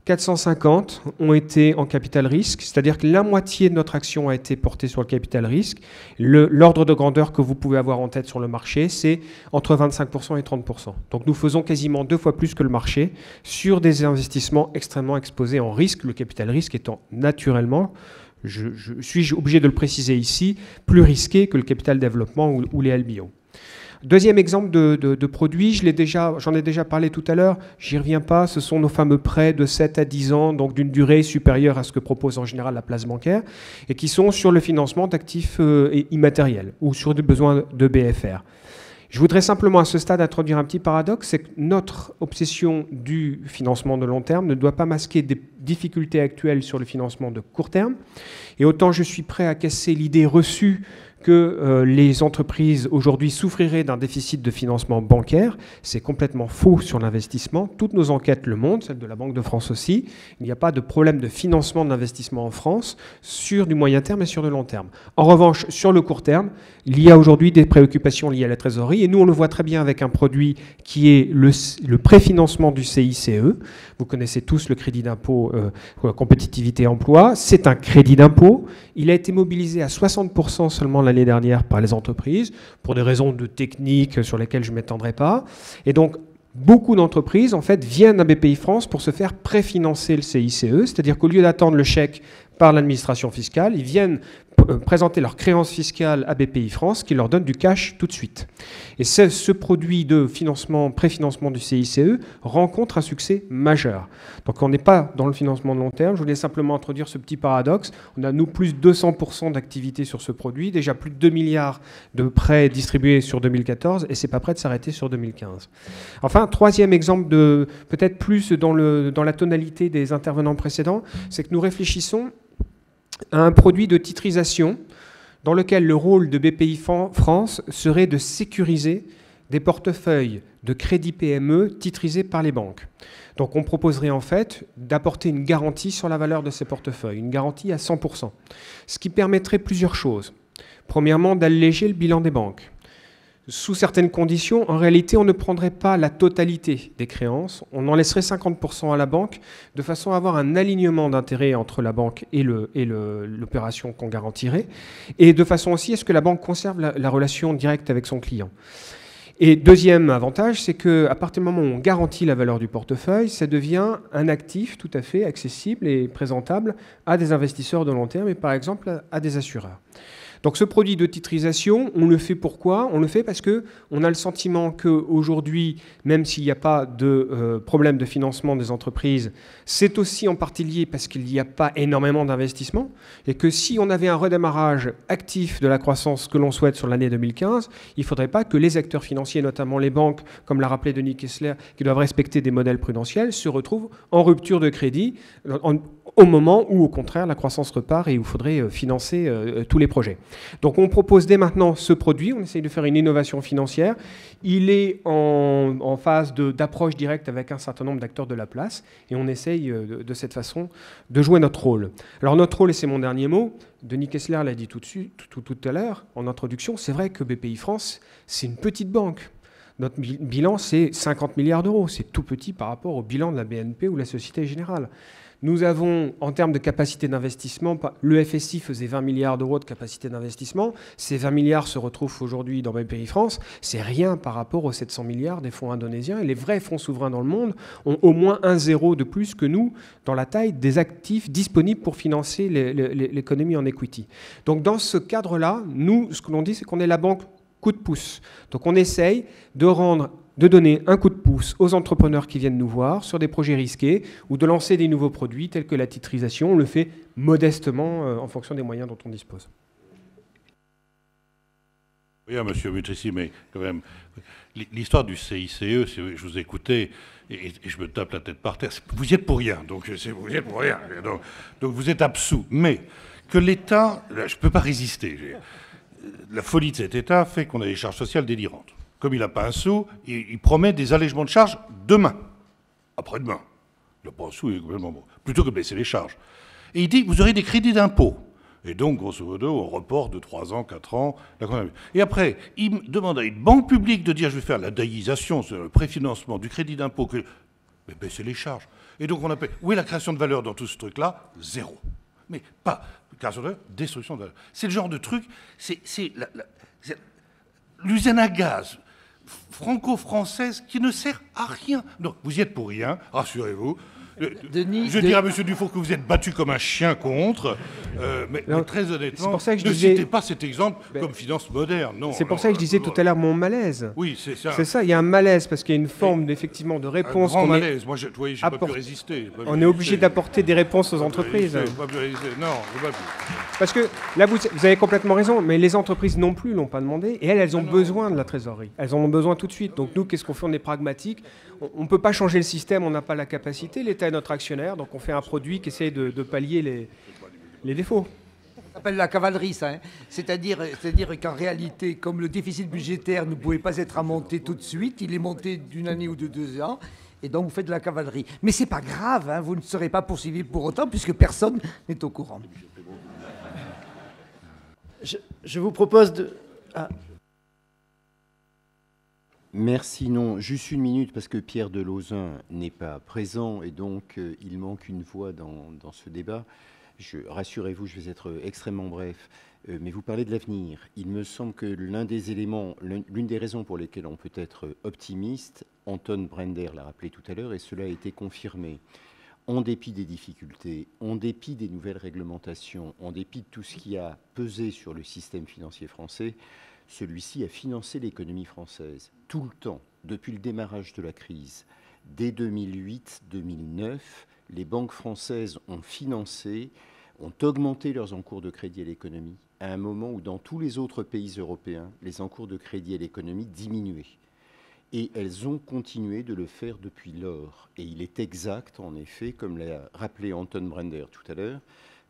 450 ont été en capital risque, c'est-à-dire que la moitié de notre action a été portée sur le capital risque. L'ordre de grandeur que vous pouvez avoir en tête sur le marché, c'est entre 25% et 30%. Donc nous faisons quasiment 2 fois plus que le marché sur des investissements extrêmement exposés en risque, le capital risque étant naturellement, je suis obligé de le préciser ici, plus risqué que le capital développement ou les LBO. Deuxième exemple de produit, j'en ai déjà parlé tout à l'heure, j'y reviens pas, ce sont nos fameux prêts de 7 à 10 ans, donc d'une durée supérieure à ce que propose en général la place bancaire, et qui sont sur le financement d'actifs immatériels ou sur des besoins de BFR. Je voudrais simplement à ce stade introduire un petit paradoxe, c'est que notre obsession du financement de long terme ne doit pas masquer des difficultés actuelles sur le financement de court terme, et autant je suis prêt à casser l'idée reçue que les entreprises aujourd'hui souffriraient d'un déficit de financement bancaire. C'est complètement faux sur l'investissement. Toutes nos enquêtes le montrent, celle de la Banque de France aussi. Il n'y a pas de problème de financement de l'investissement en France sur du moyen terme et sur le long terme. En revanche, sur le court terme, il y a aujourd'hui des préoccupations liées à la trésorerie et nous, on le voit très bien avec un produit qui est le préfinancement du CICE. Vous connaissez tous le crédit d'impôt compétitivité emploi. C'est un crédit d'impôt. Il a été mobilisé à 60% seulement l'année dernière par les entreprises, pour des raisons de technique sur lesquelles je ne m'étendrai pas. Et donc, beaucoup d'entreprises, en fait, viennent à BPI France pour se faire préfinancer le CICE, c'est-à-dire qu'au lieu d'attendre le chèque par l'administration fiscale, ils viennent présenter leur créance fiscale à BPI France qui leur donne du cash tout de suite. Et ce produit de financement, préfinancement du CICE rencontre un succès majeur. Donc on n'est pas dans le financement de long terme. Je voulais simplement introduire ce petit paradoxe. On a, nous, plus de 200% d'activité sur ce produit, déjà plus de 2 milliards de prêts distribués sur 2014 et c'est pas prêt de s'arrêter sur 2015. Enfin, troisième exemple de peut-être plus dans la tonalité des intervenants précédents, c'est que nous réfléchissons à un produit de titrisation dans lequel le rôle de BPI France serait de sécuriser des portefeuilles de crédit PME titrisés par les banques. Donc on proposerait en fait d'apporter une garantie sur la valeur de ces portefeuilles, une garantie à 100%, ce qui permettrait plusieurs choses. Premièrement, d'alléger le bilan des banques. Sous certaines conditions, en réalité, on ne prendrait pas la totalité des créances, on en laisserait 50% à la banque, de façon à avoir un alignement d'intérêts entre la banque et l'opération qu'on garantirait, et de façon aussi à ce que la banque conserve la relation directe avec son client. Et deuxième avantage, c'est qu'à partir du moment où on garantit la valeur du portefeuille, ça devient un actif tout à fait accessible et présentable à des investisseurs de long terme et par exemple à des assureurs. Donc ce produit de titrisation, on le fait pourquoi ? On le fait parce qu'on a le sentiment qu'aujourd'hui, même s'il n'y a pas de problème de financement des entreprises, c'est aussi en partie lié parce qu'il n'y a pas énormément d'investissement et que si on avait un redémarrage actif de la croissance que l'on souhaite sur l'année 2015, il ne faudrait pas que les acteurs financiers, notamment les banques, comme l'a rappelé Denis Kessler, qui doivent respecter des modèles prudentiels, se retrouvent en rupture de crédit, au moment où, au contraire, la croissance repart et où il faudrait financer tous les projets. Donc on propose dès maintenant ce produit, on essaye de faire une innovation financière. Il est en phase d'approche directe avec un certain nombre d'acteurs de la place et on essaye de cette façon de jouer notre rôle. Alors notre rôle, et c'est mon dernier mot, Denis Kessler l'a dit tout à l'heure en introduction, c'est vrai que BPI France, c'est une petite banque. Notre bilan, c'est 50 milliards d'euros. C'est tout petit par rapport au bilan de la BNP ou de la Société Générale. Nous avons, en termes de capacité d'investissement, le FSI faisait 20 milliards d'euros de capacité d'investissement. Ces 20 milliards se retrouvent aujourd'hui dans BPI France. C'est rien par rapport aux 700 milliards des fonds indonésiens. Et les vrais fonds souverains dans le monde ont au moins un zéro de plus que nous dans la taille des actifs disponibles pour financer l'économie en equity. Donc dans ce cadre-là, nous, ce que l'on dit, c'est qu'on est la banque coup de pouce. Donc on essaye de donner un coup de pouce aux entrepreneurs qui viennent nous voir sur des projets risqués ou de lancer des nouveaux produits tels que la titrisation. On le fait modestement en fonction des moyens dont on dispose. Oui, monsieur Butrici, mais quand même, l'histoire du CICE, je vous écoutais et je me tape la tête par terre. Vous y êtes pour rien, donc vous y êtes pour rien. Donc vous êtes absous. Mais que l'État, je ne peux pas résister. La folie de cet État fait qu'on a des charges sociales délirantes. Comme il n'a pas un sou, il promet des allègements de charges demain, après-demain. Il n'a pas un sou, il est complètement bon. Plutôt que de baisser les charges. Et il dit, vous aurez des crédits d'impôt. Et donc, grosso modo, on reporte de 3 ans, 4 ans. Et après, il me demande à une banque publique de dire, je vais faire la daïsation, le préfinancement du crédit d'impôt. Mais baisser les charges. Et donc, on appelle, où est la création de valeur dans tout ce truc-là? Zéro. Mais pas création de valeur, destruction de valeur. C'est le genre de truc, c'est l'usine à gaz franco-française qui ne sert à rien. Donc, vous y êtes pour rien, rassurez-vous. Je dirais à M. Dufour que vous êtes battu comme un chien contre, mais très honnêtement, pour ça que citez pas cet exemple comme finance moderne. C'est pour ça que je disais tout à l'heure mon malaise. Oui, c'est ça. C'est ça, il y a un malaise parce qu'il y a une forme effectivement de réponse. Un grand malaise. Moi, j'ai pas pu résister. On est obligé d'apporter des réponses aux entreprises. Pas pu résister. Non, je pas pu. Parce que là, vous avez complètement raison, mais les entreprises non plus l'ont pas demandé et elles ont besoin de la trésorerie. Elles en ont besoin tout de suite. Donc nous, qu'est-ce qu'on fait? On est pragmatique. On ne peut pas changer le système, on n'a pas la capacité. L'État est notre actionnaire, donc on fait un produit qui essaie de pallier les défauts. Ça s'appelle la cavalerie, ça. Hein. C'est-à-dire qu'en réalité, comme le déficit budgétaire ne pouvait pas être monté tout de suite, il est monté d'une année ou de 2 ans, et donc vous faites de la cavalerie. Mais c'est pas grave, hein, vous ne serez pas poursuivi pour autant, puisque personne n'est au courant. Je vous propose de... Merci. Non, juste une minute parce que Pierre Delauzun n'est pas présent et donc il manque une voix dans ce débat. Rassurez-vous, je vais être extrêmement bref, mais vous parlez de l'avenir. Il me semble que l'une des raisons pour lesquelles on peut être optimiste, Anton Brender l'a rappelé tout à l'heure et cela a été confirmé. En dépit des difficultés, en dépit des nouvelles réglementations, en dépit de tout ce qui a pesé sur le système financier français, celui-ci a financé l'économie française tout le temps, depuis le démarrage de la crise. Dès 2008-2009, les banques françaises ont financé, ont augmenté leurs encours de crédit à l'économie, à un moment où dans tous les autres pays européens, les encours de crédit à l'économie diminuaient. Et elles ont continué de le faire depuis lors. Et il est exact, en effet, comme l'a rappelé Anton Brender tout à l'heure,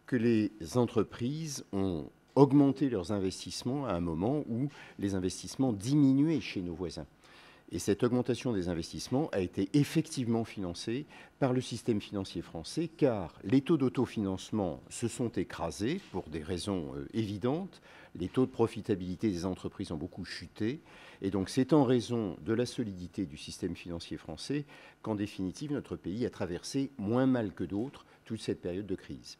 que les entreprises ont augmenté leurs investissements à un moment où les investissements diminuaient chez nos voisins. Et cette augmentation des investissements a été effectivement financée par le système financier français, car les taux d'autofinancement se sont écrasés pour des raisons évidentes. Les taux de profitabilité des entreprises ont beaucoup chuté. Et donc c'est en raison de la solidité du système financier français qu'en définitive notre pays a traversé moins mal que d'autres toute cette période de crise.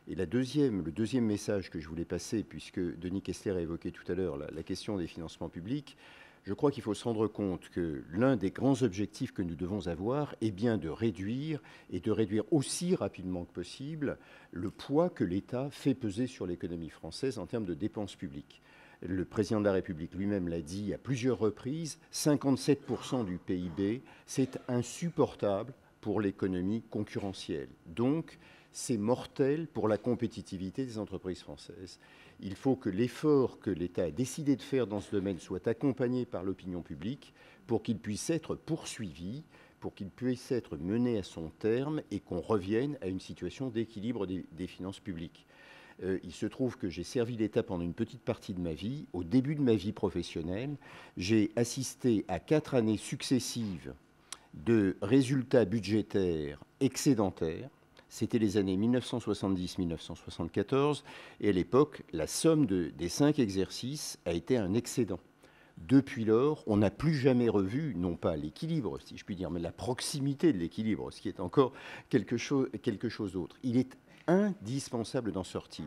Et le deuxième message que je voulais passer, puisque Denis Kessler a évoqué tout à l'heure la question des financements publics, je crois qu'il faut se rendre compte que l'un des grands objectifs que nous devons avoir est bien de réduire, et de réduire aussi rapidement que possible, le poids que l'État fait peser sur l'économie française en termes de dépenses publiques. Le président de la République lui-même l'a dit à plusieurs reprises, 57% du PIB, c'est insupportable pour l'économie concurrentielle. Donc, c'est mortel pour la compétitivité des entreprises françaises. Il faut que l'effort que l'État a décidé de faire dans ce domaine soit accompagné par l'opinion publique pour qu'il puisse être poursuivi, pour qu'il puisse être mené à son terme et qu'on revienne à une situation d'équilibre des finances publiques. Il se trouve que j'ai servi l'État pendant une petite partie de ma vie. Au début de ma vie professionnelle, j'ai assisté à 4 années successives de résultats budgétaires excédentaires. C'était les années 1970-1974, et à l'époque, la somme des 5 exercices a été un excédent. Depuis lors, on n'a plus jamais revu, non pas l'équilibre, si je puis dire, mais la proximité de l'équilibre, ce qui est encore quelque chose d'autre. Il est indispensable d'en sortir.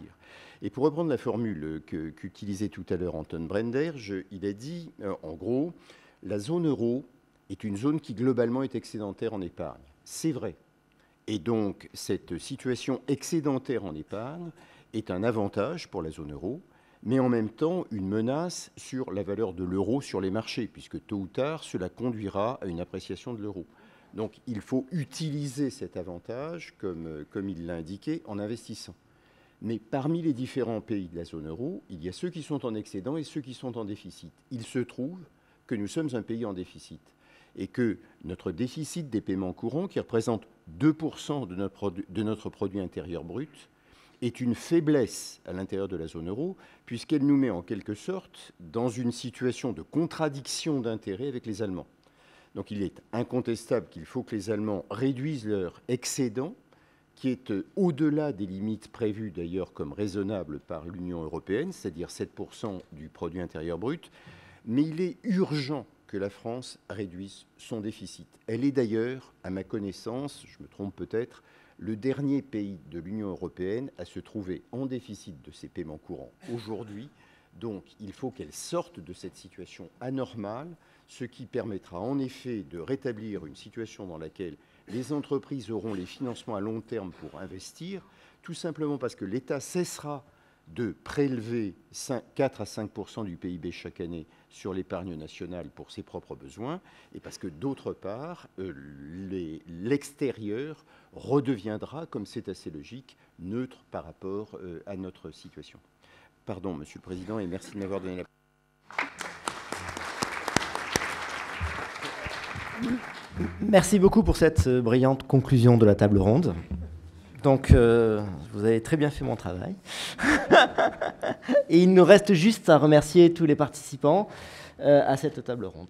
Et pour reprendre la formule qu'utilisait tout à l'heure Anton Brender, il a dit, en gros, la zone euro est une zone qui globalement est excédentaire en épargne. C'est vrai. Et donc, cette situation excédentaire en épargne est un avantage pour la zone euro, mais en même temps une menace sur la valeur de l'euro sur les marchés, puisque tôt ou tard, cela conduira à une appréciation de l'euro. Donc, il faut utiliser cet avantage, comme il l'a indiqué, en investissant. Mais parmi les différents pays de la zone euro, il y a ceux qui sont en excédent et ceux qui sont en déficit. Il se trouve que nous sommes un pays en déficit et que notre déficit des paiements courants, qui représente 2% de notre produit intérieur brut, est une faiblesse à l'intérieur de la zone euro, puisqu'elle nous met en quelque sorte dans une situation de contradiction d'intérêts avec les Allemands. Donc il est incontestable qu'il faut que les Allemands réduisent leur excédent, qui est au-delà des limites prévues d'ailleurs comme raisonnables par l'Union européenne, c'est-à-dire 7% du produit intérieur brut, mais il est urgent que la France réduise son déficit. Elle est d'ailleurs, à ma connaissance, je me trompe peut-être, le dernier pays de l'Union européenne à se trouver en déficit de ses paiements courants aujourd'hui. Donc il faut qu'elle sorte de cette situation anormale, ce qui permettra en effet de rétablir une situation dans laquelle les entreprises auront les financements à long terme pour investir, tout simplement parce que l'État cessera de prélever 4 à 5% du PIB chaque année sur l'épargne nationale pour ses propres besoins, et parce que d'autre part, l'extérieur redeviendra, comme c'est assez logique, neutre par rapport à notre situation. Pardon, Monsieur le Président, et merci de m'avoir donné la parole. Merci beaucoup pour cette brillante conclusion de la table ronde. Donc, vous avez très bien fait mon travail. Et il nous reste juste à remercier tous les participants à cette table ronde.